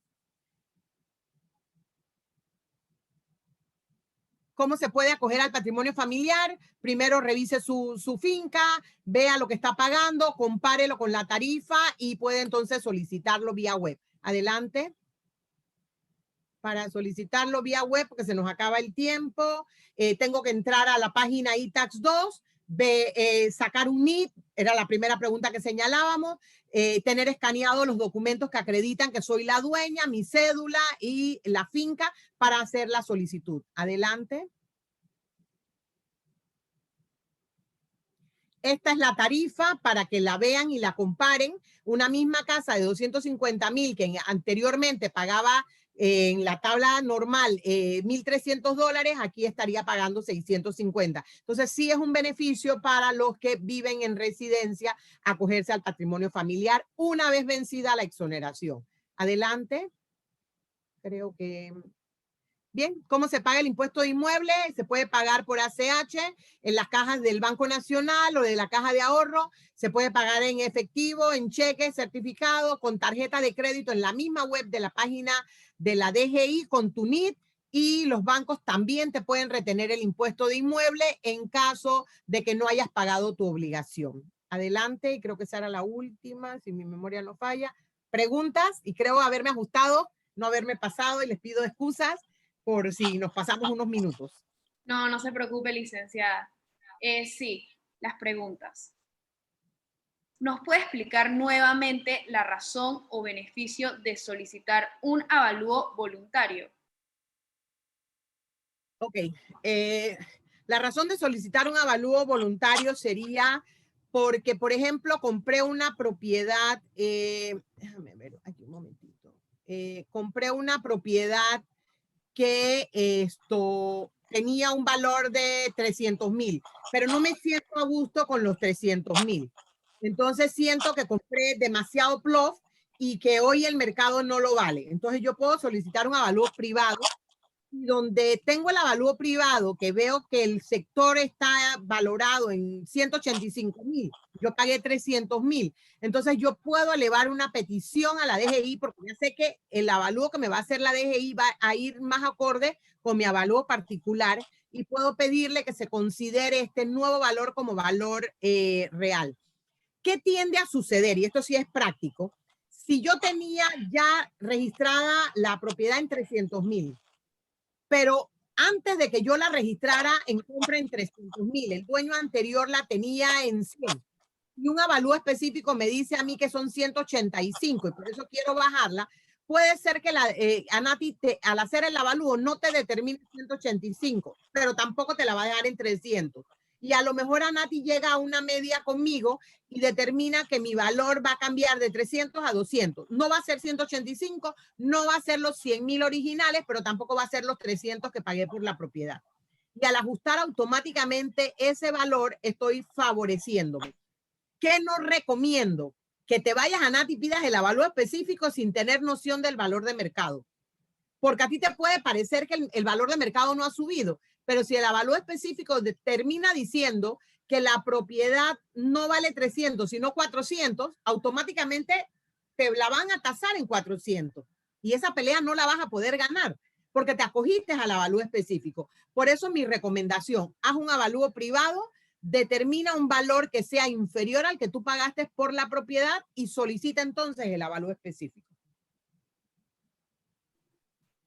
¿Cómo se puede acoger al patrimonio familiar? Primero revise su finca, vea lo que está pagando, compárelo con la tarifa y puede entonces solicitarlo vía web. Adelante. Para solicitarlo vía web, porque se nos acaba el tiempo, tengo que entrar a la página iTax 2, sacar un NIT, era la primera pregunta que señalábamos, tener escaneados los documentos que acreditan que soy la dueña, mi cédula y la finca para hacer la solicitud. Adelante. Esta es la tarifa para que la vean y la comparen. Una misma casa de 250,000 que anteriormente pagaba en la tabla normal $1,300, aquí estaría pagando 650. Entonces sí es un beneficio para los que viven en residencia acogerse al patrimonio familiar una vez vencida la exoneración. Adelante. Creo que... Bien, ¿cómo se paga el impuesto de inmueble? Se puede pagar por ACH en las cajas del Banco Nacional o de la Caja de Ahorro. Se puede pagar en efectivo, en cheque, certificado, con tarjeta de crédito en la misma web de la página de la DGI, con tu NIT. Y los bancos también te pueden retener el impuesto de inmueble en caso de que no hayas pagado tu obligación. Adelante, y creo que esa era la última, si mi memoria no falla. Preguntas, y creo haberme ajustado, no haberme pasado, y les pido excusas por si nos pasamos unos minutos. No, no se preocupe, licenciada. Sí, las preguntas. ¿Nos puede explicar nuevamente la razón o beneficio de solicitar un avalúo voluntario? Ok. La razón de solicitar un avalúo voluntario sería porque, por ejemplo, compré una propiedad, déjame ver aquí un momentito, compré una propiedad que tenía un valor de 300,000, pero no me siento a gusto con los 300,000. Entonces siento que compré demasiado plof y que hoy el mercado no lo vale. Entonces yo puedo solicitar un avalúo privado, y donde tengo el avalúo privado, que veo que el sector está valorado en 185,000, yo pagué 300,000. Entonces yo puedo elevar una petición a la DGI porque ya sé que el avalúo que me va a hacer la DGI va a ir más acorde con mi avalúo particular y puedo pedirle que se considere este nuevo valor como valor real. ¿Qué tiende a suceder? Y esto sí es práctico. Si yo tenía ya registrada la propiedad en 300,000, pero antes de que yo la registrara en compra en 300,000, el dueño anterior la tenía en 100. Y un avalúo específico me dice a mí que son 185 y por eso quiero bajarla. Puede ser que ANATI al hacer el avalúo no te determine 185, pero tampoco te la va a dejar en 300. Y a lo mejor ANATI llega a una media conmigo y determina que mi valor va a cambiar de 300 a 200. No va a ser 185, no va a ser los 100,000 originales, pero tampoco va a ser los 300 que pagué por la propiedad. Y al ajustar automáticamente ese valor, estoy favoreciéndome. ¿Qué no recomiendo? que te vayas a NAT y pidas el avalúo específico sin tener noción del valor de mercado. Porque a ti te puede parecer que el valor de mercado no ha subido, pero si el avalúo específico termina diciendo que la propiedad no vale 300, sino 400, automáticamente te la van a tasar en 400. Y esa pelea no la vas a poder ganar porque te acogiste al avalúo específico. Por eso mi recomendación, haz un avalúo privado, determina un valor que sea inferior al que tú pagaste por la propiedad y solicita entonces el avalúo específico.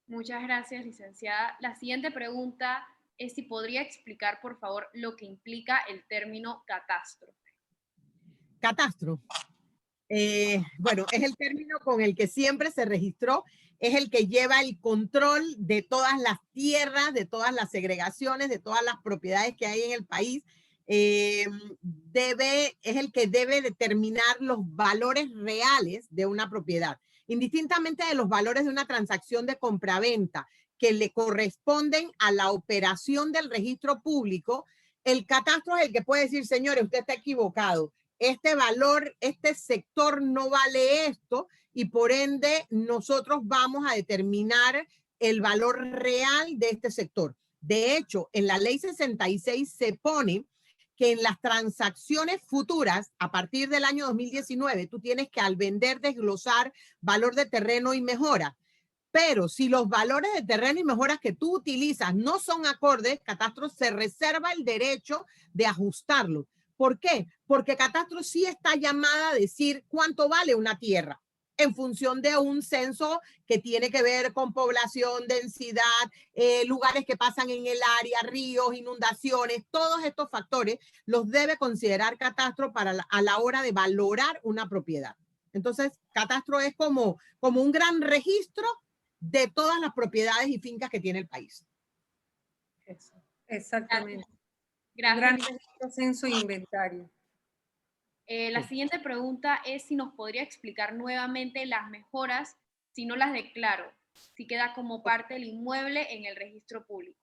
Muchas gracias, licenciada. La siguiente pregunta es si podría explicar, por favor, lo que implica el término catástrofe. Catastro. Bueno, es el término con el que siempre se registró, es el que lleva el control de todas las tierras, de todas las segregaciones, de todas las propiedades que hay en el país. Es el que debe determinar los valores reales de una propiedad, indistintamente de los valores de una transacción de compraventa que le corresponden a la operación del registro público. El catastro es el que puede decir, señores, usted está equivocado. Este valor, este sector no vale esto y por ende nosotros vamos a determinar el valor real de este sector. De hecho, en la ley 66 se pone que en las transacciones futuras, a partir del año 2019, tú tienes que al vender desglosar valor de terreno y mejora. Pero si los valores de terreno y mejoras que tú utilizas no son acordes, Catastro se reserva el derecho de ajustarlo. ¿Por qué? Porque Catastro sí está llamada a decir cuánto vale una tierra en función de un censo que tiene que ver con población, densidad, lugares que pasan en el área, ríos, inundaciones, todos estos factores los debe considerar Catastro a la hora de valorar una propiedad. Entonces, Catastro es como un gran registro de todas las propiedades y fincas que tiene el país. Eso, exactamente. Gracias. Gran registro, censo e inventario. La siguiente pregunta es si nos podría explicar nuevamente las mejoras si no las declaro, si queda como parte del inmueble en el registro público.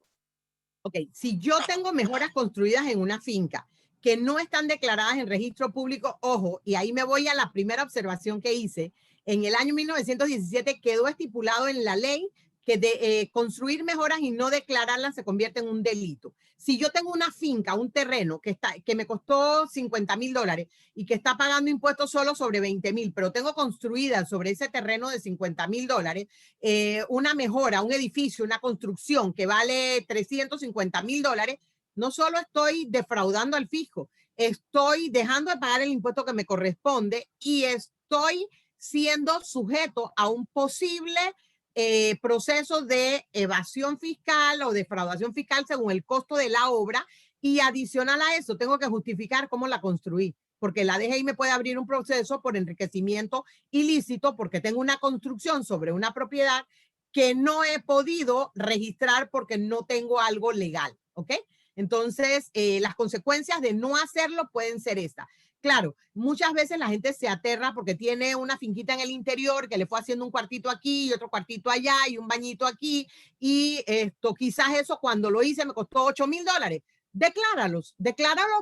Ok, si yo tengo mejoras construidas en una finca que no están declaradas en registro público, ojo, y ahí me voy a la primera observación que hice, en el año 1917 quedó estipulado en la ley que construir mejoras y no declararlas se convierte en un delito. Si yo tengo una finca, un terreno que me costó $50,000 y que está pagando impuestos solo sobre 20,000, pero tengo construida sobre ese terreno de $50,000 una mejora, un edificio, una construcción que vale $350,000, no solo estoy defraudando al fisco, estoy dejando de pagar el impuesto que me corresponde y estoy siendo sujeto a un posible proceso de evasión fiscal o defraudación fiscal según el costo de la obra, y adicional a eso tengo que justificar cómo la construí, porque la DGI me puede abrir un proceso por enriquecimiento ilícito porque tengo una construcción sobre una propiedad que no he podido registrar porque no tengo algo legal, ¿ok? Entonces, las consecuencias de no hacerlo pueden ser estas. Claro, muchas veces la gente se aterra porque tiene una finquita en el interior que le fue haciendo un cuartito aquí y otro cuartito allá y un bañito aquí, y quizás eso cuando lo hice me costó $8,000. Decláralos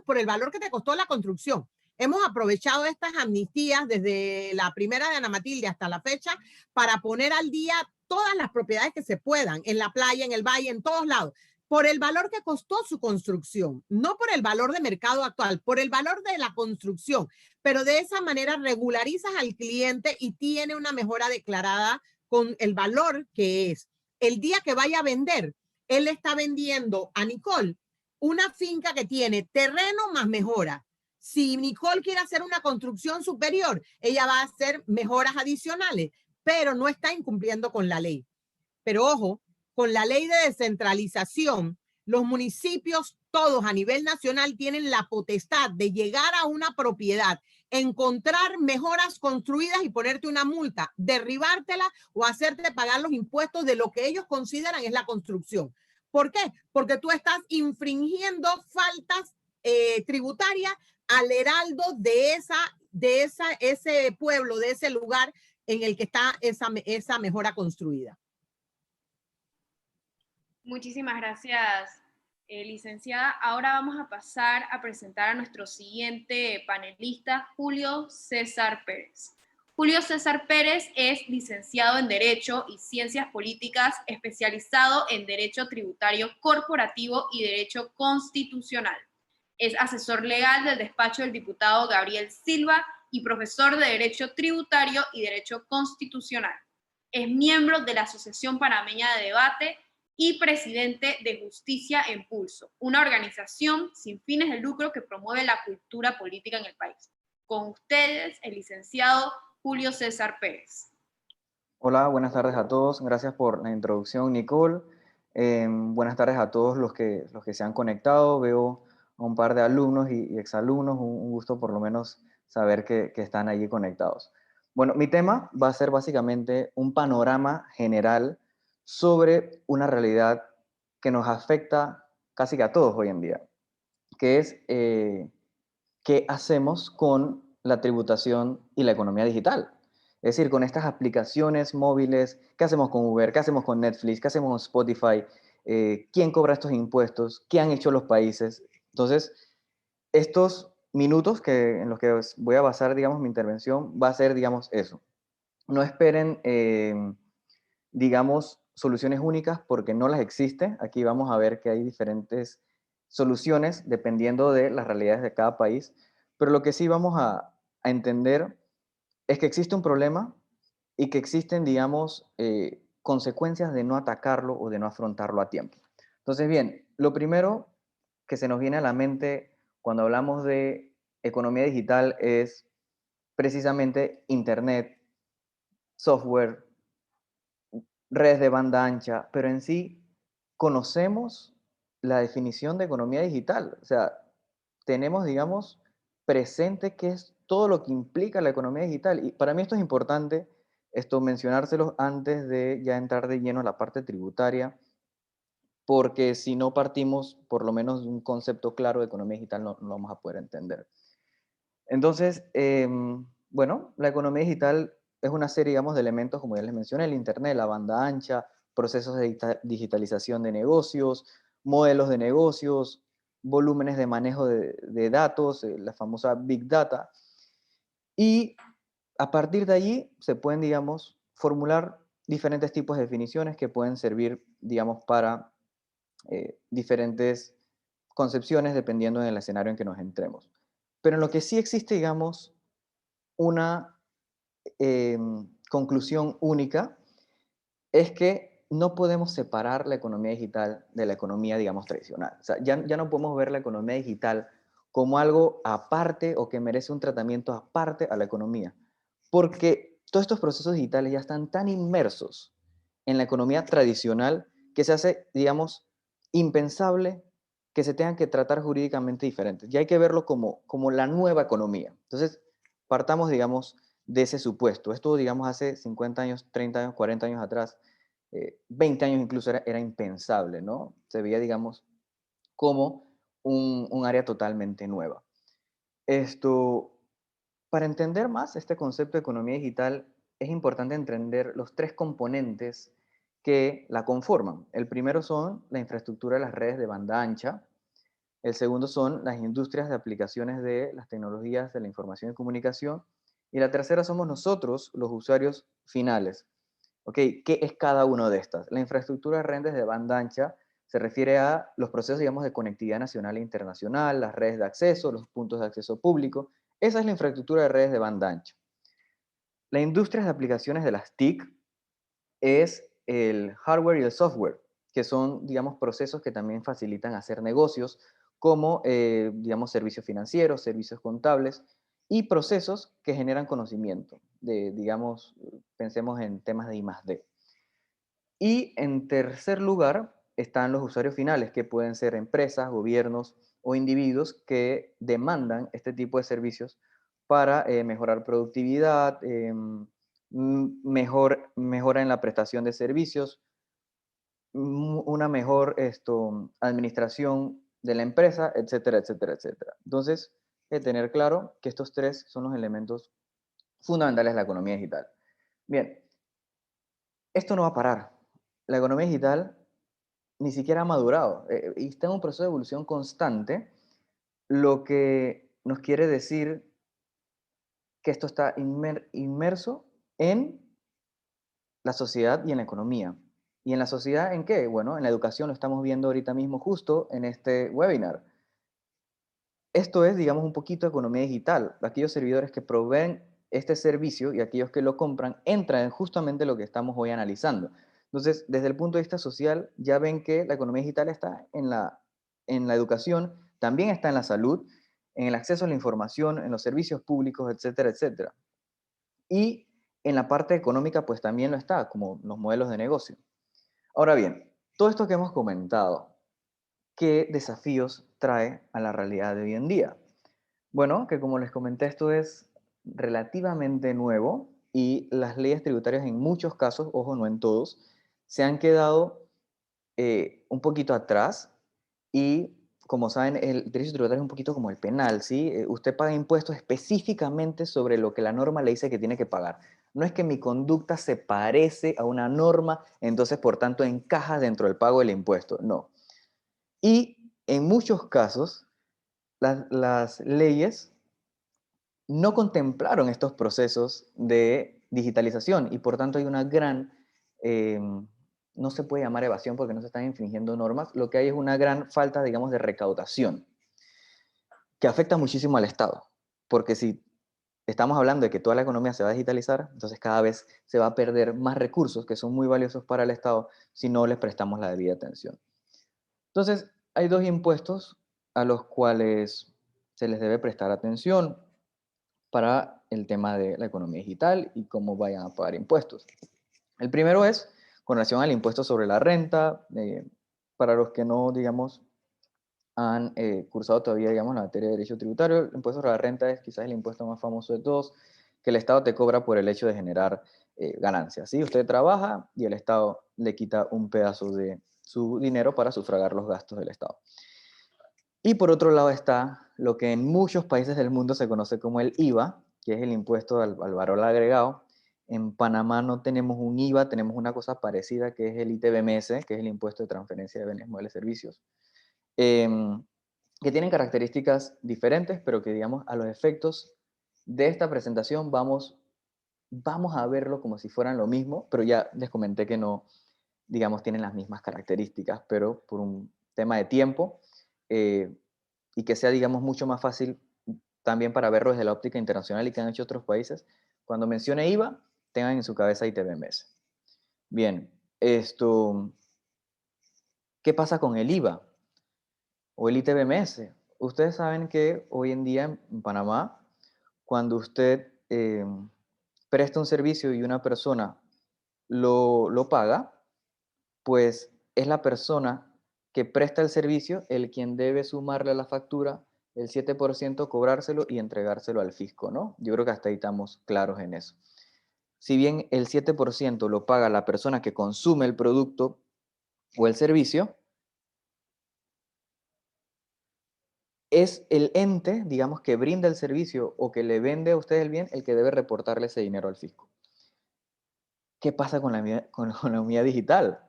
por el valor que te costó la construcción. Hemos aprovechado estas amnistías desde la primera de Ana Matilde hasta la fecha para poner al día todas las propiedades que se puedan, en la playa, en el valle, en todos lados, por el valor que costó su construcción, no por el valor de mercado actual, por el valor de la construcción. Pero de esa manera regularizas al cliente y tiene una mejora declarada con el valor que es. El día que vaya a vender, él está vendiendo a Nicole una finca que tiene terreno más mejora. Si Nicole quiere hacer una construcción superior, ella va a hacer mejoras adicionales, pero no está incumpliendo con la ley. Pero ojo, con la ley de descentralización, los municipios todos a nivel nacional tienen la potestad de llegar a una propiedad, encontrar mejoras construidas y ponerte una multa, derribártela o hacerte pagar los impuestos de lo que ellos consideran es la construcción. ¿Por qué? Porque tú estás infringiendo faltas tributarias al heraldo de ese pueblo, de ese lugar en el que está esa mejora construida. Muchísimas gracias, Licenciada, ahora vamos a pasar a presentar a nuestro siguiente panelista, Julio César Pérez. Julio César Pérez es licenciado en Derecho y Ciencias Políticas, especializado en Derecho Tributario Corporativo y Derecho Constitucional. Es asesor legal del despacho del diputado Gabriel Silva y profesor de Derecho Tributario y Derecho Constitucional. Es miembro de la Asociación Panameña de Debate y presidente de Justicia en Pulso, una organización sin fines de lucro que promueve la cultura política en el país. Con ustedes, el licenciado Julio César Pérez. Hola, buenas tardes a todos. Gracias por la introducción, Nicole. Buenas tardes a todos los que se han conectado. Veo a un par de alumnos y exalumnos. Un gusto por lo menos saber que están allí conectados. Bueno, mi tema va a ser básicamente un panorama general sobre una realidad que nos afecta casi que a todos hoy en día, que es qué hacemos con la tributación y la economía digital. Es decir, con estas aplicaciones móviles, ¿qué hacemos con Uber? ¿Qué hacemos con Netflix? ¿Qué hacemos con Spotify? ¿Quién cobra estos impuestos? ¿Qué han hecho los países? Entonces, estos minutos en los que voy a basar, digamos, mi intervención, va a ser, digamos, eso. No esperen, digamos, soluciones únicas porque no las existen. Aquí vamos a ver que hay diferentes soluciones dependiendo de las realidades de cada país, pero lo que sí vamos a entender es que existe un problema y que existen, digamos, consecuencias de no atacarlo o de no afrontarlo a tiempo. Entonces, bien, lo primero que se nos viene a la mente cuando hablamos de economía digital es precisamente Internet, software, redes de banda ancha, pero en sí conocemos la definición de economía digital. O sea, tenemos, digamos, presente qué es todo lo que implica la economía digital. Y para mí esto es importante, esto mencionárselos antes de ya entrar de lleno a la parte tributaria, porque si no partimos por lo menos de un concepto claro de economía digital, no vamos a poder entender. Entonces, bueno, la economía digital es una serie, digamos, de elementos, como ya les mencioné, el Internet, la banda ancha, procesos de digitalización de negocios, modelos de negocios, volúmenes de manejo de datos, la famosa Big Data. Y a partir de allí se pueden, digamos, formular diferentes tipos de definiciones que pueden servir, digamos, para diferentes concepciones dependiendo del escenario en que nos entremos. Pero en lo que sí existe, digamos, una conclusión única es que no podemos separar la economía digital de la economía, digamos, tradicional. O sea, ya no podemos ver la economía digital como algo aparte o que merece un tratamiento aparte a la economía, porque todos estos procesos digitales ya están tan inmersos en la economía tradicional que se hace, digamos, impensable que se tengan que tratar jurídicamente diferentes. Ya hay que verlo como la nueva economía. Entonces, partamos, digamos, de ese supuesto. Esto, digamos, hace 50 años, 30 años, 40 años atrás, 20 años incluso era impensable, ¿no? Se veía, digamos, como un área totalmente nueva. Esto, para entender más este concepto de economía digital, es importante entender los tres componentes que la conforman. El primero son la infraestructura de las redes de banda ancha. El segundo son las industrias de aplicaciones de las tecnologías de la información y comunicación. Y la tercera somos nosotros, los usuarios finales. ¿Ok? ¿Qué es cada una de estas? La infraestructura de redes de banda ancha se refiere a los procesos, digamos, de conectividad nacional e internacional, las redes de acceso, los puntos de acceso público. Esa es la infraestructura de redes de banda ancha. La industria de aplicaciones de las TIC es el hardware y el software, que son, digamos, procesos que también facilitan hacer negocios, como, digamos, servicios financieros, servicios contables y procesos que generan conocimiento, digamos, pensemos en temas de I+D. Y en tercer lugar están los usuarios finales, que pueden ser empresas, gobiernos o individuos que demandan este tipo de servicios para mejorar productividad, mejora en la prestación de servicios, una mejor administración de la empresa, etcétera, etcétera, etcétera. Entonces, hay que tener claro que estos tres son los elementos fundamentales de la economía digital. Bien, esto no va a parar. La economía digital ni siquiera ha madurado y está en un proceso de evolución constante, lo que nos quiere decir que esto está inmerso en la sociedad y en la economía. ¿Y en la sociedad en qué? Bueno, en la educación lo estamos viendo ahorita mismo justo en este webinar. Esto es, digamos, un poquito de economía digital. Aquellos servidores que proveen este servicio y aquellos que lo compran entran en justamente lo que estamos hoy analizando. Entonces, desde el punto de vista social, ya ven que la economía digital está en la educación, también está en la salud, en el acceso a la información, en los servicios públicos, etcétera, etcétera. Y en la parte económica, pues también lo está, como los modelos de negocio. Ahora bien, todo esto que hemos comentado, ¿qué desafíos trae a la realidad de hoy en día? Bueno, que como les comenté, esto es relativamente nuevo y las leyes tributarias en muchos casos, ojo, no en todos, se han quedado un poquito atrás y, como saben, el derecho tributario es un poquito como el penal, ¿sí? Usted paga impuestos específicamente sobre lo que la norma le dice que tiene que pagar. No es que mi conducta se parece a una norma, entonces, por tanto, encaja dentro del pago del impuesto. No. Y en muchos casos, las leyes no contemplaron estos procesos de digitalización y por tanto hay una gran, no se puede llamar evasión porque no se están infringiendo normas, lo que hay es una gran falta, digamos, de recaudación que afecta muchísimo al Estado, porque si estamos hablando de que toda la economía se va a digitalizar, entonces cada vez se va a perder más recursos que son muy valiosos para el Estado si no les prestamos la debida atención. Entonces, hay dos impuestos a los cuales se les debe prestar atención para el tema de la economía digital y cómo vayan a pagar impuestos. El primero es con relación al impuesto sobre la renta. Para los que no, digamos, han cursado todavía, digamos, la materia de derecho tributario, el impuesto sobre la renta es quizás el impuesto más famoso de todos, que el Estado te cobra por el hecho de generar ganancias. ¿Sí? Usted trabaja y el Estado le quita un pedazo de su dinero para sufragar los gastos del Estado. Y por otro lado está lo que en muchos países del mundo se conoce como el IVA, que es el impuesto al valor agregado. En Panamá no tenemos un IVA, tenemos una cosa parecida que es el ITBMS, que es el impuesto de transferencia de bienes, muebles y servicios, que tienen características diferentes, pero que, digamos, a los efectos de esta presentación vamos a verlo como si fueran lo mismo, pero ya les comenté que no, digamos, tienen las mismas características, pero por un tema de tiempo y que sea, digamos, mucho más fácil también para verlo desde la óptica internacional y que han hecho otros países, cuando mencione IVA, tengan en su cabeza ITBMS. Bien, ¿qué pasa con el IVA o el ITBMS? Ustedes saben que hoy en día en Panamá, cuando usted presta un servicio y una persona lo paga, pues es la persona que presta el servicio el quien debe sumarle a la factura el 7%, cobrárselo y entregárselo al fisco, ¿no? Yo creo que hasta ahí estamos claros en eso. Si bien el 7% lo paga la persona que consume el producto o el servicio, es el ente, digamos, que brinda el servicio o que le vende a usted el bien el que debe reportarle ese dinero al fisco. ¿Qué pasa con la economía digital?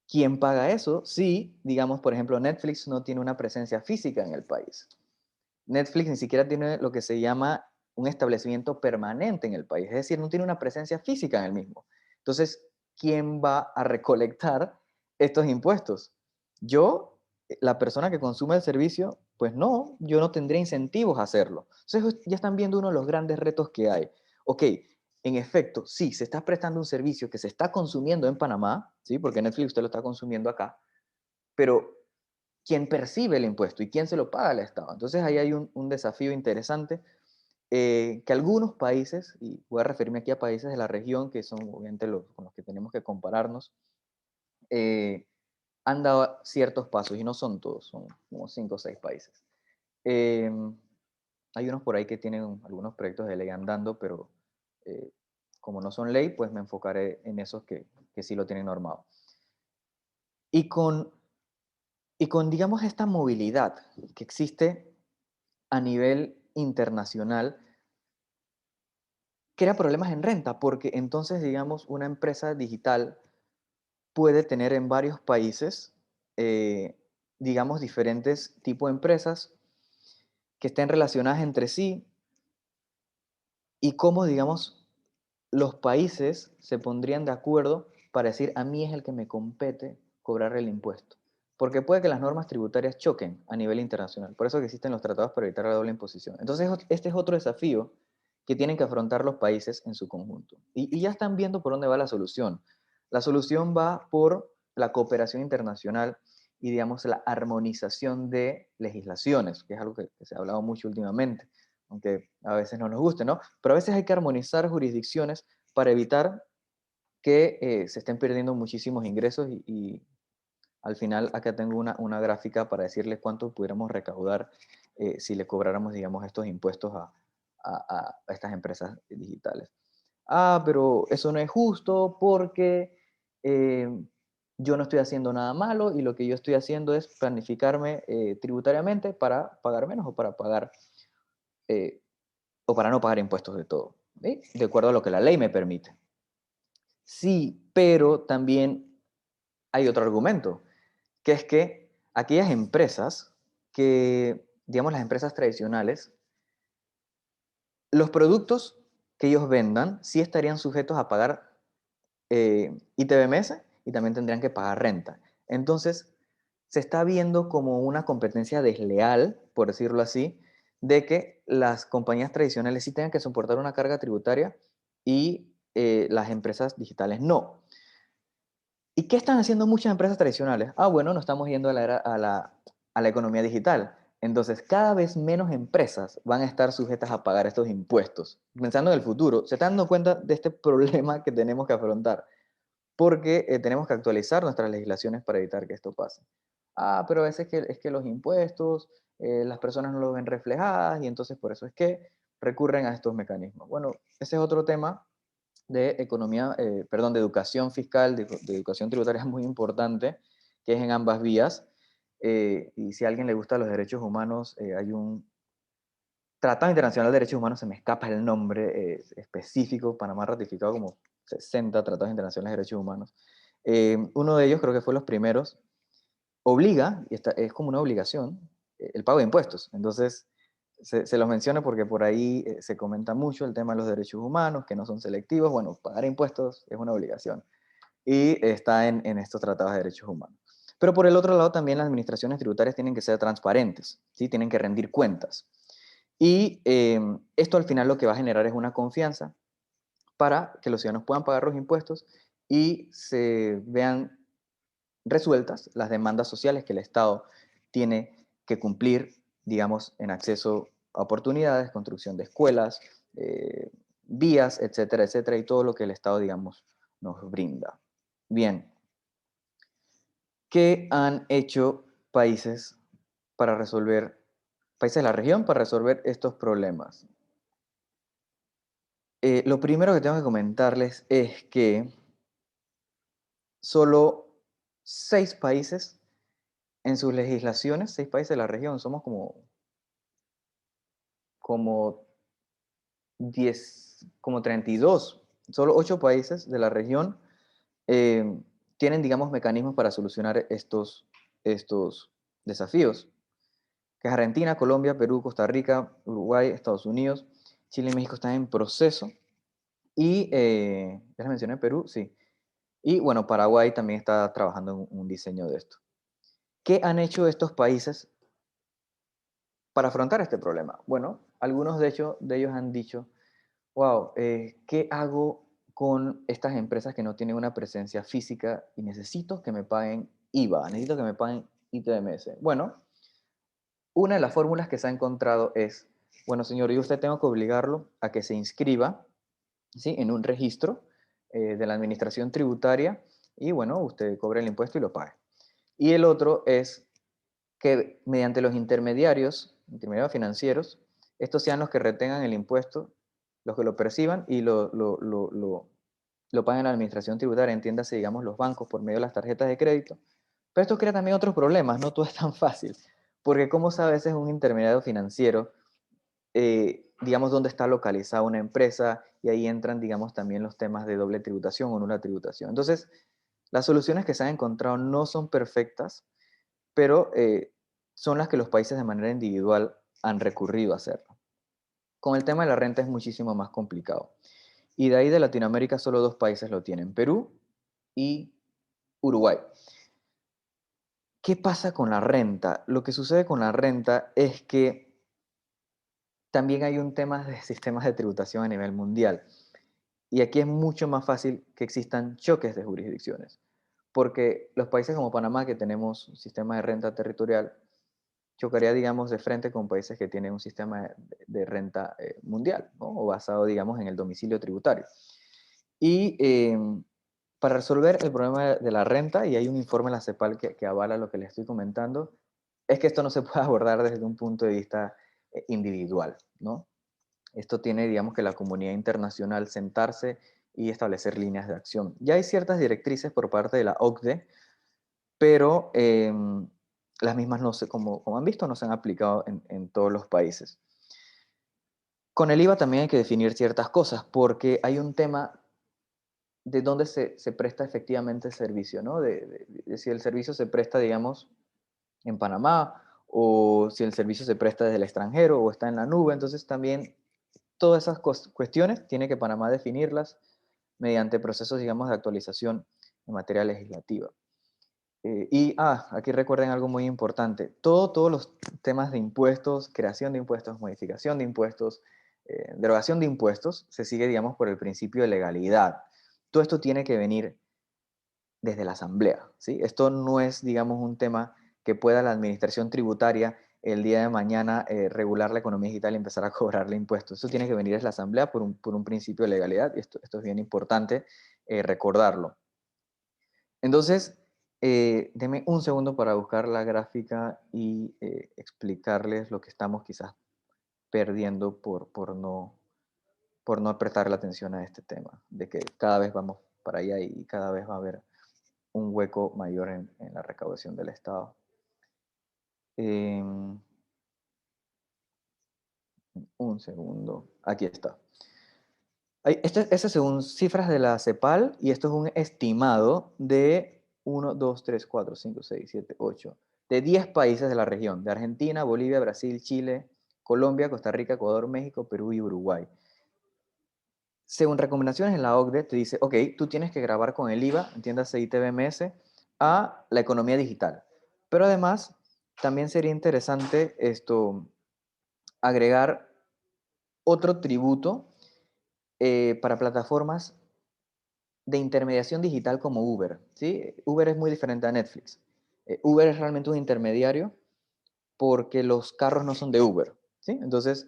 ¿Quién paga eso? Si, digamos, por ejemplo, Netflix no tiene una presencia física en el país. Netflix ni siquiera tiene lo que se llama un establecimiento permanente en el país, es decir, no tiene una presencia física en el mismo. Entonces, ¿quién va a recolectar estos impuestos? Yo, la persona que consume el servicio, pues no, yo no tendría incentivos a hacerlo. Entonces, ya están viendo uno de los grandes retos que hay. Ok, en efecto, sí, se está prestando un servicio que se está consumiendo en Panamá, ¿sí? Porque Netflix usted lo está consumiendo acá, pero ¿quién percibe el impuesto y quién se lo paga al Estado? Entonces ahí hay un desafío interesante que algunos países, y voy a referirme aquí a países de la región, que son obviamente los con los que tenemos que compararnos, eh, han dado ciertos pasos, y no son todos, son como 5 o 6 países. Eh, Hay unos por ahí que tienen algunos proyectos de ley andando, pero eh, como no son ley, pues me enfocaré en esos que sí lo tienen normado. Y con, digamos, esta movilidad que existe a nivel internacional, crea problemas en renta, porque entonces, digamos, una empresa digital puede tener en varios países digamos, diferentes tipos de empresas que estén relacionadas entre sí y cómo, digamos, los países se pondrían de acuerdo para decir, a mí es el que me compete cobrar el impuesto. Porque puede que las normas tributarias choquen a nivel internacional. Por eso que existen los tratados para evitar la doble imposición. Entonces, este es otro desafío que tienen que afrontar los países en su conjunto. Y ya están viendo por dónde va la solución. La solución va por la cooperación internacional y, digamos, la armonización de legislaciones, que es algo que se ha hablado mucho últimamente, aunque a veces no nos guste, ¿no? Pero a veces hay que armonizar jurisdicciones para evitar que se estén perdiendo muchísimos ingresos y al final acá tengo una gráfica para decirles cuánto pudiéramos recaudar si le cobráramos, digamos, estos impuestos a estas empresas digitales. Ah, pero eso no es justo porque eh, yo no estoy haciendo nada malo y lo que yo estoy haciendo es planificarme tributariamente para pagar menos eh, o para no pagar impuestos de todo, ¿sí? De acuerdo a lo que la ley me permite. Sí, pero también hay otro argumento, que es que aquellas empresas que, digamos, las empresas tradicionales, los productos que ellos vendan sí estarían sujetos a pagar ITBMS y también tendrían que pagar renta. Entonces, se está viendo como una competencia desleal, por decirlo así, de que las compañías tradicionales sí tengan que soportar una carga tributaria y las empresas digitales no. ¿Y qué están haciendo muchas empresas tradicionales? Ah, bueno, nos estamos yendo a la economía digital. Entonces, cada vez menos empresas van a estar sujetas a pagar estos impuestos. Pensando en el futuro, se están dando cuenta de este problema que tenemos que afrontar, porque tenemos que actualizar nuestras legislaciones para evitar que esto pase. Ah, pero a veces es que los impuestos, las personas no lo ven reflejadas y entonces por eso es que recurren a estos mecanismos. Bueno, ese es otro tema de economía, perdón, de educación fiscal, de educación tributaria muy importante, que es en ambas vías. Y si a alguien le gusta los derechos humanos, hay un Tratado Internacional de Derechos Humanos, se me escapa el nombre específico, Panamá ha ratificado como 60 tratados internacionales de derechos humanos. Uno de ellos, creo que fue los primeros, obliga, y es como una obligación, el pago de impuestos. Entonces, se los menciona porque por ahí se comenta mucho el tema de los derechos humanos, que no son selectivos. Bueno, pagar impuestos es una obligación. Y está en estos tratados de derechos humanos. Pero por el otro lado, también las administraciones tributarias tienen que ser transparentes, ¿sí? Tienen que rendir cuentas. Y esto al final lo que va a generar es una confianza para que los ciudadanos puedan pagar los impuestos y se vean resueltas las demandas sociales que el Estado tiene que cumplir, digamos, en acceso a oportunidades, construcción de escuelas, vías, etcétera, etcétera, y todo lo que el Estado, digamos, nos brinda. Bien, ¿qué han hecho países países de la región para resolver estos problemas? Lo primero que tengo que comentarles es que solo 6 países en sus legislaciones, 6 países de la región, somos como 10, como 32, solo 8 países de la región eh, tienen, digamos, mecanismos para solucionar estos desafíos, que es Argentina, Colombia, Perú, Costa Rica, Uruguay, Estados Unidos, Chile y México están en proceso, y, ya les mencioné Perú, sí, y bueno, Paraguay también está trabajando en un diseño de esto. ¿Qué han hecho estos países para afrontar este problema? Bueno, algunos de ellos han dicho, wow, ¿qué hago con estas empresas que no tienen una presencia física y necesito que me paguen IVA, necesito que me paguen ITBMS? Bueno, una de las fórmulas que se ha encontrado es, bueno, señor, yo usted tengo que obligarlo a que se inscriba, ¿sí?, en un registro de la administración tributaria y, bueno, usted cobre el impuesto y lo pague. Y el otro es que mediante los intermediarios financieros, estos sean los que retengan el impuesto, los que lo perciban y lo paguen a la administración tributaria, entiéndase, digamos, los bancos por medio de las tarjetas de crédito. Pero esto crea también otros problemas, no todo es tan fácil, porque como sabe, a veces un intermediario financiero, digamos, dónde está localizada una empresa, y ahí entran, digamos, también los temas de doble tributación o nula tributación. Entonces, las soluciones que se han encontrado no son perfectas, pero son las que los países de manera individual han recurrido a hacerlo. Con el tema de la renta es muchísimo más complicado. Y de ahí de Latinoamérica solo 2 países lo tienen, Perú y Uruguay. ¿Qué pasa con la renta? Lo que sucede con la renta es que también hay un tema de sistemas de tributación a nivel mundial. Y aquí es mucho más fácil que existan choques de jurisdicciones, porque los países como Panamá, que tenemos un sistema de renta territorial, chocaría, digamos, de frente con países que tienen un sistema de renta mundial, ¿no? O basado, digamos, en el domicilio tributario. Y para resolver el problema de la renta, y hay un informe en la CEPAL que avala lo que les estoy comentando, es que esto no se puede abordar desde un punto de vista individual, ¿no? Esto tiene, digamos, que la comunidad internacional sentarse y establecer líneas de acción. Ya hay ciertas directrices por parte de la OCDE, pero las mismas, no sé, como han visto, no se han aplicado en todos los países. Con el IVA también hay que definir ciertas cosas, porque hay un tema de dónde se presta efectivamente el servicio, ¿no? De si el servicio se presta, digamos, en Panamá, o si el servicio se presta desde el extranjero o está en la nube. Entonces también todas esas cuestiones tiene que Panamá definirlas mediante procesos, digamos, de actualización en materia legislativa. Aquí recuerden algo muy importante. Todos los temas de impuestos, creación de impuestos, modificación de impuestos, derogación de impuestos, se sigue, digamos, por el principio de legalidad. Todo esto tiene que venir desde la Asamblea, ¿sí? Esto no es, digamos, un tema que pueda la administración tributaria el día de mañana regular la economía digital y empezar a cobrarle impuestos. Esto tiene que venir desde la Asamblea por un principio de legalidad, y esto es bien importante recordarlo. Entonces, denme un segundo para buscar la gráfica y explicarles lo que estamos quizás perdiendo por no prestarle atención a este tema, de que cada vez vamos para allá y cada vez va a haber un hueco mayor en la recaudación del Estado. Un segundo, aquí está. Este según cifras de la CEPAL, y esto es un estimado de 1, 2, 3, 4, 5, 6, 7, 8, de 10 países de la región, de Argentina, Bolivia, Brasil, Chile, Colombia, Costa Rica, Ecuador, México, Perú y Uruguay. Según recomendaciones en la OCDE, te dice, ok, tú tienes que grabar con el IVA, entiéndase ITBMS, a la economía digital. Pero además, también sería interesante agregar otro tributo para plataformas de intermediación digital como Uber, ¿sí? Uber es muy diferente a Netflix. Uber es realmente un intermediario porque los carros no son de Uber, ¿sí? Entonces,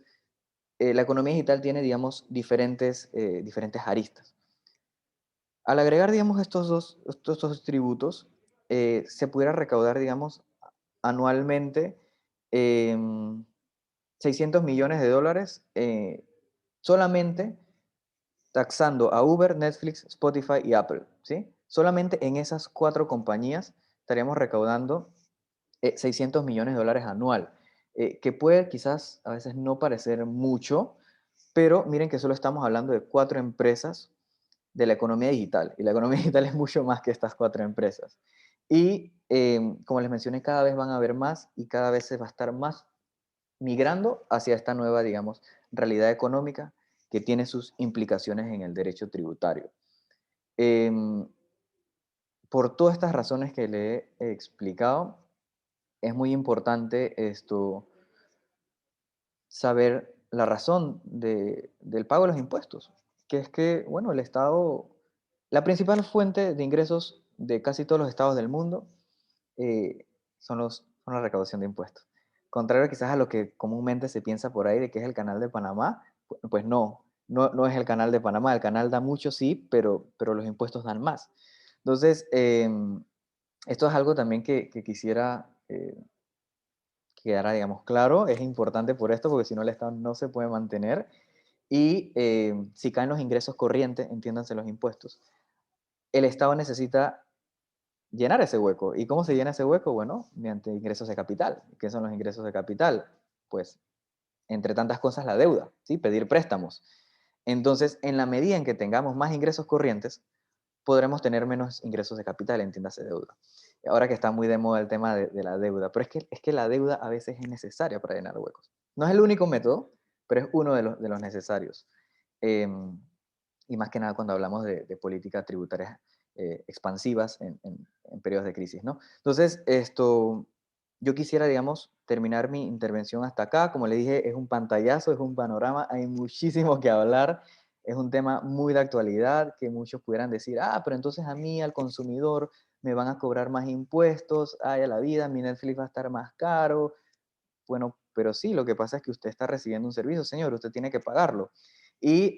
la economía digital tiene, digamos, diferentes aristas. Al agregar, digamos, estos dos tributos, se pudiera recaudar, digamos, anualmente 600 millones de dólares solamente taxando a Uber, Netflix, Spotify y Apple, ¿sí? Solamente en esas 4 compañías estaríamos recaudando 600 millones de dólares anual, que puede quizás a veces no parecer mucho, pero miren que solo estamos hablando de 4 empresas de la economía digital, y la economía digital es mucho más que estas 4 empresas. Y como les mencioné, cada vez van a haber más y cada vez se va a estar más migrando hacia esta nueva, digamos, realidad económica que tiene sus implicaciones en el derecho tributario. Por todas estas razones que le he explicado, es muy importante saber la razón del pago de los impuestos, que es que, bueno, el Estado, la principal fuente de ingresos de casi todos los estados del mundo son la recaudación de impuestos. Contrario quizás a lo que comúnmente se piensa por ahí de que es el canal de Panamá, pues no es el canal de Panamá. El canal da mucho, sí, pero los impuestos dan más. Entonces, esto es algo también que quisiera quedara, digamos, claro. Es importante por esto, porque si no el Estado no se puede mantener. Y si caen los ingresos corrientes, entiéndanse los impuestos, el Estado necesita llenar ese hueco. ¿Y cómo se llena ese hueco? Bueno, mediante ingresos de capital. ¿Qué son los ingresos de capital? Pues, entre tantas cosas, la deuda, ¿sí? Pedir préstamos. Entonces, en la medida en que tengamos más ingresos corrientes, podremos tener menos ingresos de capital, entiéndase deuda. Ahora que está muy de moda el tema de la deuda, pero es que la deuda a veces es necesaria para llenar huecos. No es el único método, pero es uno de los necesarios. Em, y más que nada cuando hablamos de políticas tributarias expansivas en periodos de crisis, ¿no? Entonces, yo quisiera, digamos, terminar mi intervención hasta acá. Como le dije, es un pantallazo, es un panorama, hay muchísimo que hablar. Es un tema muy de actualidad que muchos pudieran decir, pero entonces a mí, al consumidor, me van a cobrar más impuestos, a la vida, mi Netflix va a estar más caro. Bueno, pero sí, lo que pasa es que usted está recibiendo un servicio, señor, usted tiene que pagarlo. Y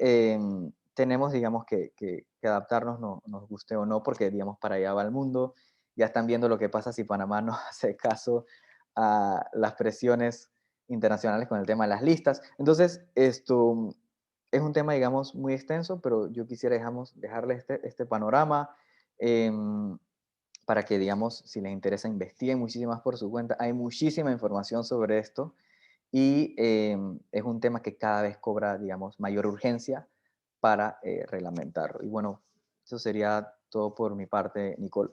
tenemos, digamos, que adaptarnos, nos guste o no, porque, digamos, para allá va el mundo. Ya están viendo lo que pasa si Panamá no hace caso a las presiones internacionales con el tema de las listas. Entonces, esto es un tema, digamos, muy extenso, pero yo quisiera, dejarle este panorama. em, para que, digamos, si les interesa, investiguen muchísimo más por su cuenta. Hay muchísima información sobre esto y es un tema que cada vez cobra, digamos, mayor urgencia para reglamentarlo. Y bueno, eso sería todo por mi parte, Nicole.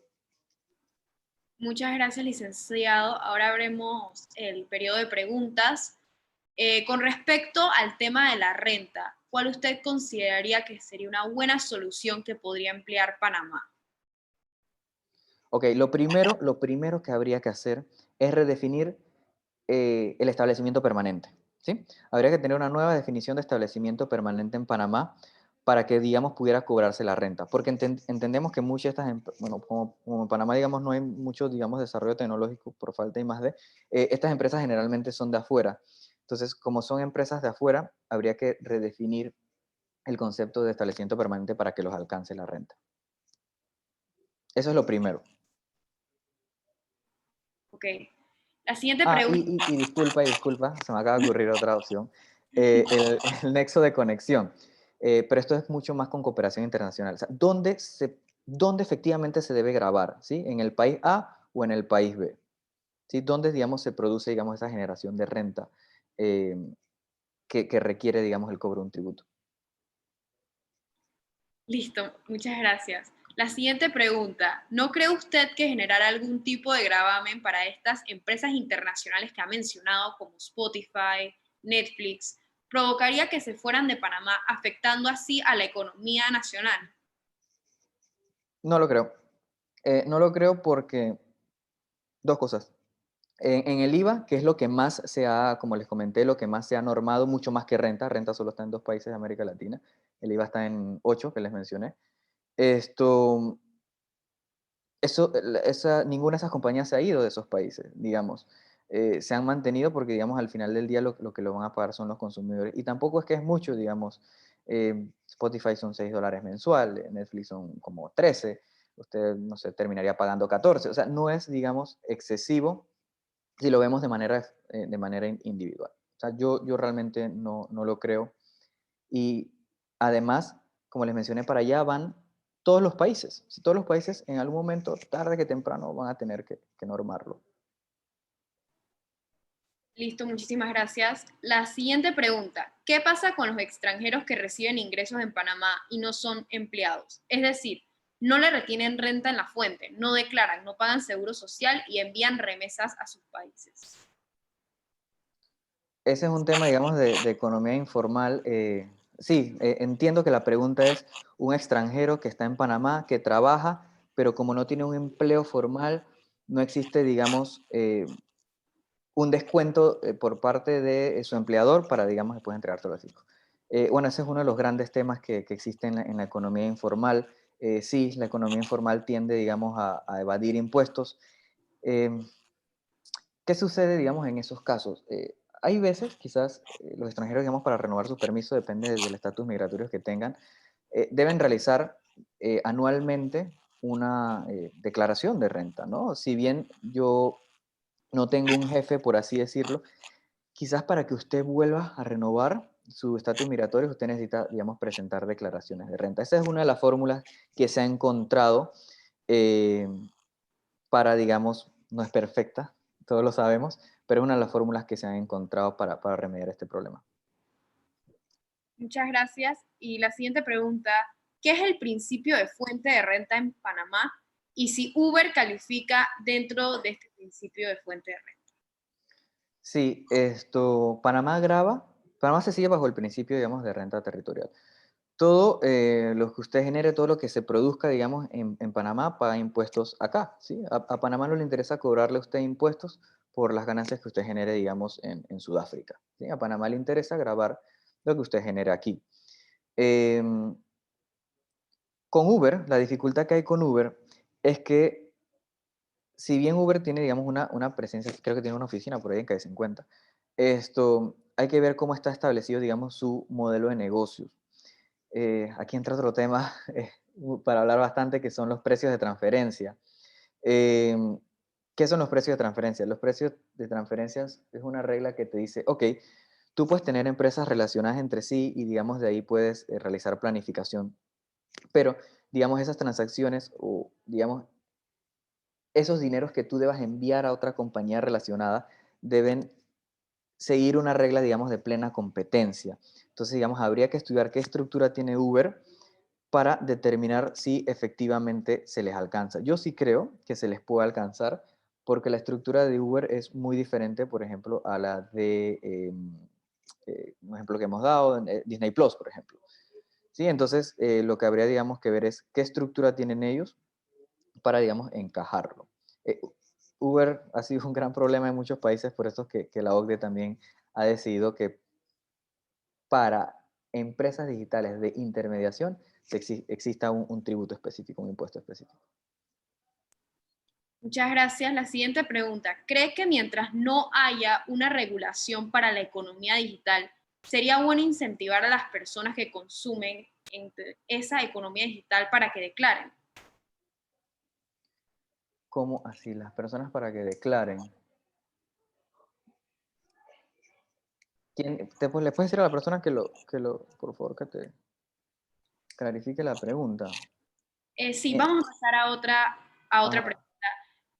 Muchas gracias, licenciado. Ahora abrimos el periodo de preguntas. Con respecto al tema de la renta, ¿cuál usted consideraría que sería una buena solución que podría emplear Panamá? Ok, lo primero que habría que hacer es redefinir el establecimiento permanente, ¿sí? Habría que tener una nueva definición de establecimiento permanente en Panamá para que, digamos, pudiera cobrarse la renta, porque entendemos que muchas de estas, bueno, como en Panamá, digamos, no hay mucho, digamos, desarrollo tecnológico por falta de I+D, estas empresas generalmente son de afuera. Entonces, como son empresas de afuera, habría que redefinir el concepto de establecimiento permanente para que los alcance la renta. Eso es lo primero. Ok. La siguiente pregunta. Y disculpa, se me acaba de ocurrir otra opción. El nexo de conexión. Pero esto es mucho más con cooperación internacional. O sea, ¿dónde efectivamente se debe grabar? ¿Sí? ¿En el país A o en el país B? ¿Sí? ¿Dónde, digamos, se produce, digamos, esa generación de renta eh, que requiere, digamos, el cobro de un tributo? Listo, muchas gracias. La siguiente pregunta. ¿No cree usted que generar algún tipo de gravamen para estas empresas internacionales que ha mencionado, como Spotify, Netflix, provocaría que se fueran de Panamá, afectando así a la economía nacional? No lo creo. No lo creo porque dos cosas. En el IVA, que es lo que más se ha, como les comenté, lo que más se ha normado, mucho más que renta. Renta solo está en 2 países de América Latina. El IVA está en 8, que les mencioné. Esto, ninguna de esas compañías se ha ido de esos países, digamos. Se han mantenido porque, digamos, al final del día lo que lo van a pagar son los consumidores. Y tampoco es que es mucho, digamos. Spotify son $6 mensual, Netflix son como 13. Usted, no sé, terminaría pagando 14. O sea, no es, digamos, excesivo si lo vemos de manera individual. O sea, yo realmente no lo creo. Y además, como les mencioné, para allá van todos los países. Si todos los países en algún momento, tarde que temprano, van a tener que normarlo. Listo, muchísimas gracias. La siguiente pregunta. ¿Qué pasa con los extranjeros que reciben ingresos en Panamá y no son empleados? Es decir, no le retienen renta en la fuente, no declaran, no pagan seguro social y envían remesas a sus países. Ese es un tema, digamos, de economía informal. Sí, entiendo que la pregunta es un extranjero que está en Panamá, que trabaja, pero como no tiene un empleo formal, no existe, digamos, un descuento por parte de su empleador para, digamos, después entregárselo al fisco. Bueno, ese es uno de los grandes temas que existen en la economía informal. Sí, la economía informal tiende, digamos, a evadir impuestos. Eh, ¿Qué sucede, digamos, en esos casos? Hay veces, quizás, los extranjeros, digamos, para renovar sus permisos, depende del estatus migratorio que tengan, deben realizar anualmente una declaración de renta, ¿no? Si bien yo no tengo un jefe, por así decirlo, quizás para que usted vuelva a renovar su estatus migratorio, usted necesita, digamos, presentar declaraciones de renta. Esa es una de las fórmulas que se ha encontrado eh, para, digamos, no es perfecta, todos lo sabemos, pero es una de las fórmulas que se han encontrado para remediar este problema. Muchas gracias. Y la siguiente pregunta. ¿qué es el principio de fuente de renta en Panamá? Y si Uber califica dentro de este principio de fuente de renta. Sí, Panamá se sigue bajo el principio, digamos, de renta territorial. Todo lo que usted genere, todo lo que se produzca, digamos, en Panamá, paga impuestos acá, ¿sí? A Panamá no le interesa cobrarle a usted impuestos por las ganancias que usted genere, digamos, en Sudáfrica, ¿sí? A Panamá le interesa grabar lo que usted genere aquí. Em, con Uber, la dificultad que hay con Uber es que si bien Uber tiene, digamos, una presencia, creo que tiene una oficina por ahí en calle 50, hay que ver cómo está establecido, digamos, su modelo de negocios. Aquí entra otro tema para hablar bastante, que son los precios de transferencia. ¿Qué son los precios de transferencia? Los precios de transferencias es una regla que te dice, ok, tú puedes tener empresas relacionadas entre sí y, digamos, de ahí puedes realizar planificación, pero, digamos, esas transacciones o, digamos, esos dineros que tú debas enviar a otra compañía relacionada deben seguir una regla, digamos, de plena competencia. Entonces, digamos, habría que estudiar qué estructura tiene Uber para determinar si efectivamente se les alcanza. Yo sí creo que se les puede alcanzar porque la estructura de Uber es muy diferente, por ejemplo, a la de, un ejemplo que hemos dado, Disney Plus, por ejemplo. ¿Sí? Entonces, lo que habría, digamos, que ver es qué estructura tienen ellos para, digamos, encajarlo. Uber ha sido un gran problema en muchos países, por eso es que la OCDE también ha decidido que para empresas digitales de intermediación exista un tributo específico, un impuesto específico. Muchas gracias. La siguiente pregunta. ¿Cree que mientras no haya una regulación para la economía digital, sería bueno incentivar a las personas que consumen esa economía digital para que declaren? ¿Cómo así? Las personas para que declaren. ¿Le puedes decir a la persona por favor, que te clarifique la pregunta? Sí, vamos a pasar a otra pregunta.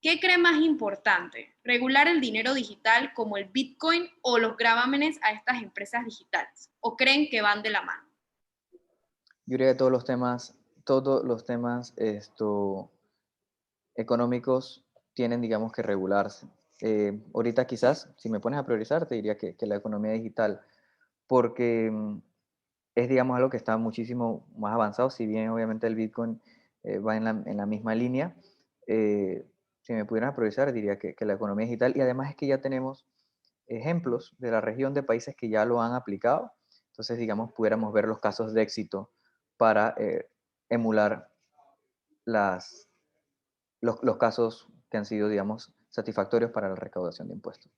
¿Qué cree más importante? ¿Regular el dinero digital como el Bitcoin o los gravámenes a estas empresas digitales? ¿O creen que van de la mano? Yo diría que todos los temas económicos tienen, digamos, que regularse. Ahorita quizás, si me pones a priorizar, te diría que la economía digital, porque es, digamos, algo que está muchísimo más avanzado, si bien obviamente el Bitcoin va en la misma línea. Si me pudieran priorizar, diría que la economía digital, y además es que ya tenemos ejemplos de la región de países que ya lo han aplicado, entonces, digamos, pudiéramos ver los casos de éxito para emular los casos que han sido, digamos, satisfactorios para la recaudación de impuestos.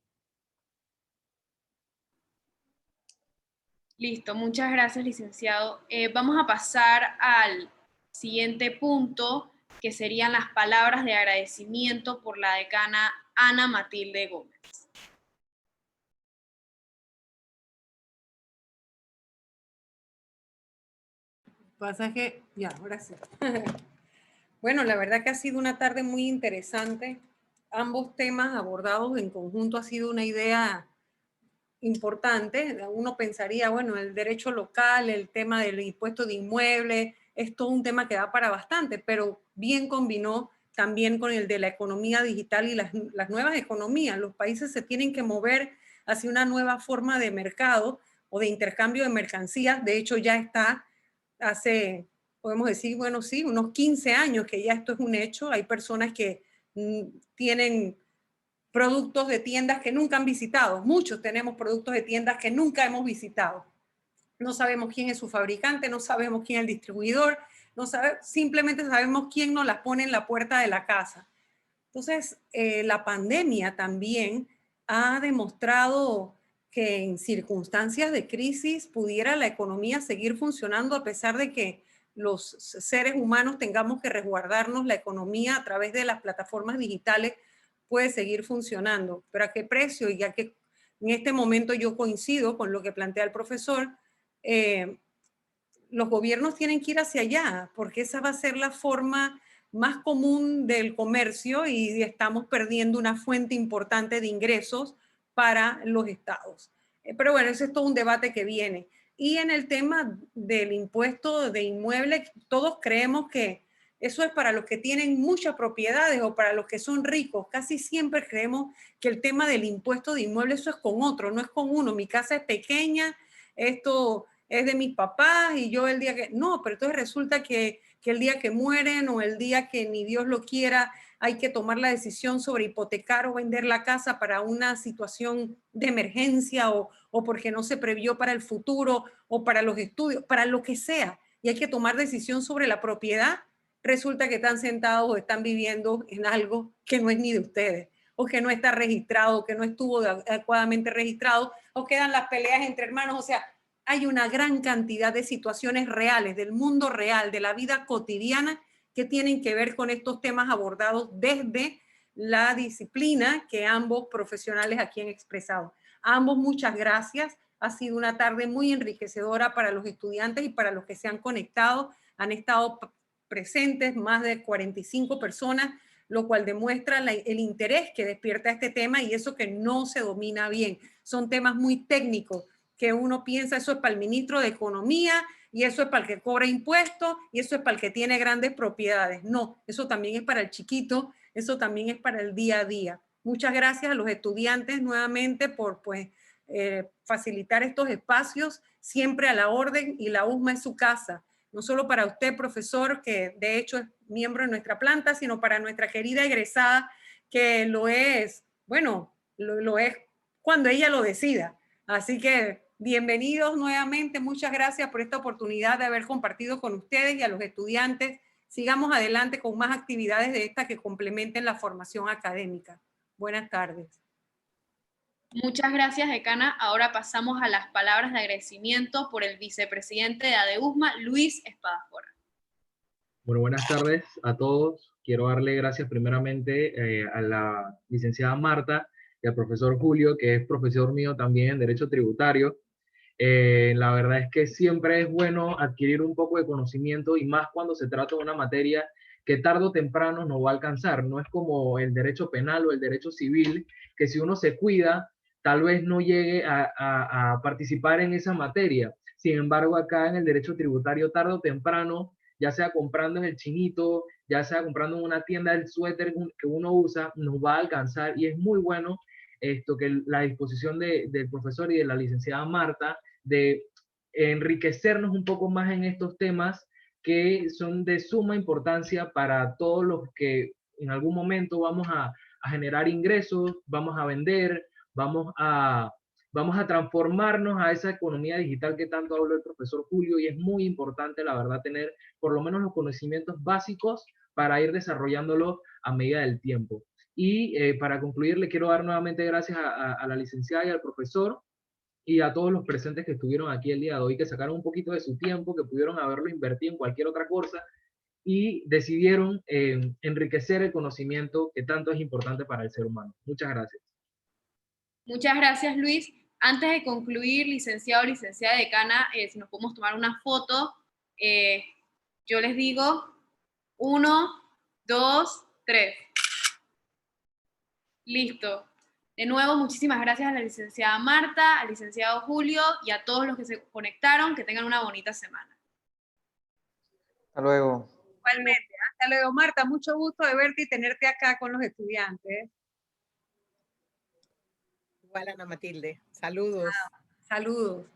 Listo, muchas gracias, licenciado. Vamos a pasar al siguiente punto, que serían las palabras de agradecimiento por la decana Ana Matilde Gómez. Pasa que, ya, ahora sí. Bueno, la verdad que ha sido una tarde muy interesante. Ambos temas abordados en conjunto ha sido una idea importante. Uno pensaría, bueno, el derecho local, el tema del impuesto de inmueble, es todo un tema que da para bastante, pero bien combinó también con el de la economía digital y las nuevas economías. Los países se tienen que mover hacia una nueva forma de mercado o de intercambio de mercancías. De hecho, ya está hace, podemos decir, bueno, sí, unos 15 años que ya esto es un hecho. Hay personas que tienen productos de tiendas que nunca han visitado. Muchos tenemos productos de tiendas que nunca hemos visitado. No sabemos quién es su fabricante, no sabemos quién es el distribuidor, simplemente sabemos quién nos las pone en la puerta de la casa. Entonces, la pandemia también ha demostrado que en circunstancias de crisis pudiera la economía seguir funcionando a pesar de que los seres humanos tengamos que resguardarnos. La economía a través de las plataformas digitales puede seguir funcionando. ¿Pero a qué precio? Y ya que en este momento yo coincido con lo que plantea el profesor, los gobiernos tienen que ir hacia allá, porque esa va a ser la forma más común del comercio y estamos perdiendo una fuente importante de ingresos para los estados. Pero bueno, ese es todo un debate que viene. Y en el tema del impuesto de inmuebles, todos creemos que eso es para los que tienen muchas propiedades o para los que son ricos. Casi siempre creemos que el tema del impuesto de inmuebles, eso es con otro, no es con uno. Mi casa es pequeña, esto es de mis papás y yo el día que... No, pero entonces resulta que el día que mueren o el día que ni Dios lo quiera, hay que tomar la decisión sobre hipotecar o vender la casa para una situación de emergencia o porque no se previó para el futuro o para los estudios, para lo que sea. Y hay que tomar decisión sobre la propiedad. Resulta que están sentados o están viviendo en algo que no es ni de ustedes, o que no está registrado, o que no estuvo adecuadamente registrado, o quedan las peleas entre hermanos. O sea, hay una gran cantidad de situaciones reales, del mundo real, de la vida cotidiana, que tienen que ver con estos temas abordados desde la disciplina que ambos profesionales aquí han expresado. A ambos muchas gracias. Ha sido una tarde muy enriquecedora para los estudiantes y para los que se han conectado. Han estado presentes más de 45 personas, lo cual demuestra el interés que despierta este tema y eso que no se domina bien. Son temas muy técnicos que uno piensa eso es para el ministro de Economía y eso es para el que cobra impuestos y eso es para el que tiene grandes propiedades. No, eso también es para el chiquito, eso también es para el día a día. Muchas gracias a los estudiantes nuevamente por facilitar estos espacios, siempre a la orden, y la USMA es su casa. No solo para usted, profesor, que de hecho es miembro de nuestra planta, sino para nuestra querida egresada, que lo es, bueno, lo es cuando ella lo decida. Así que bienvenidos nuevamente, muchas gracias por esta oportunidad de haber compartido con ustedes y a los estudiantes. Sigamos adelante con más actividades de estas que complementen la formación académica. Buenas tardes. Muchas gracias, decana. Ahora pasamos a las palabras de agradecimiento por el vicepresidente de ADEUSMA, Luis Espadafora. Bueno, buenas tardes a todos. Quiero darle gracias primeramente a la licenciada Marta y al profesor Julio, que es profesor mío también en Derecho Tributario. La verdad es que siempre es bueno adquirir un poco de conocimiento y más cuando se trata de una materia que tarde o temprano nos va a alcanzar. No es como el derecho penal o el derecho civil, que si uno se cuida, tal vez no llegue a participar en esa materia. Sin embargo, acá en el derecho tributario, tarde o temprano, ya sea comprando en el chinito, ya sea comprando en una tienda el suéter que uno usa, nos va a alcanzar y es muy bueno esto que la disposición del profesor y de la licenciada Marta de enriquecernos un poco más en estos temas que son de suma importancia para todos los que en algún momento vamos a generar ingresos, vamos a vender, vamos a transformarnos a esa economía digital que tanto habló el profesor Julio, y es muy importante, la verdad, tener por lo menos los conocimientos básicos para ir desarrollándolo a medida del tiempo. Y para concluir, le quiero dar nuevamente gracias a la licenciada y al profesor y a todos los presentes que estuvieron aquí el día de hoy, que sacaron un poquito de su tiempo, que pudieron haberlo invertido en cualquier otra cosa y decidieron enriquecer el conocimiento que tanto es importante para el ser humano. Muchas gracias. Muchas gracias, Luis. Antes de concluir, licenciado o licenciada decana, si nos podemos tomar una foto, yo les digo 1, 2, 3. Listo. De nuevo, muchísimas gracias a la licenciada Marta, al licenciado Julio y a todos los que se conectaron. Que tengan una bonita semana. Hasta luego. Igualmente. Hasta luego, Marta. Mucho gusto de verte y tenerte acá con los estudiantes. Igual, Ana Matilde. Saludos. Saludos.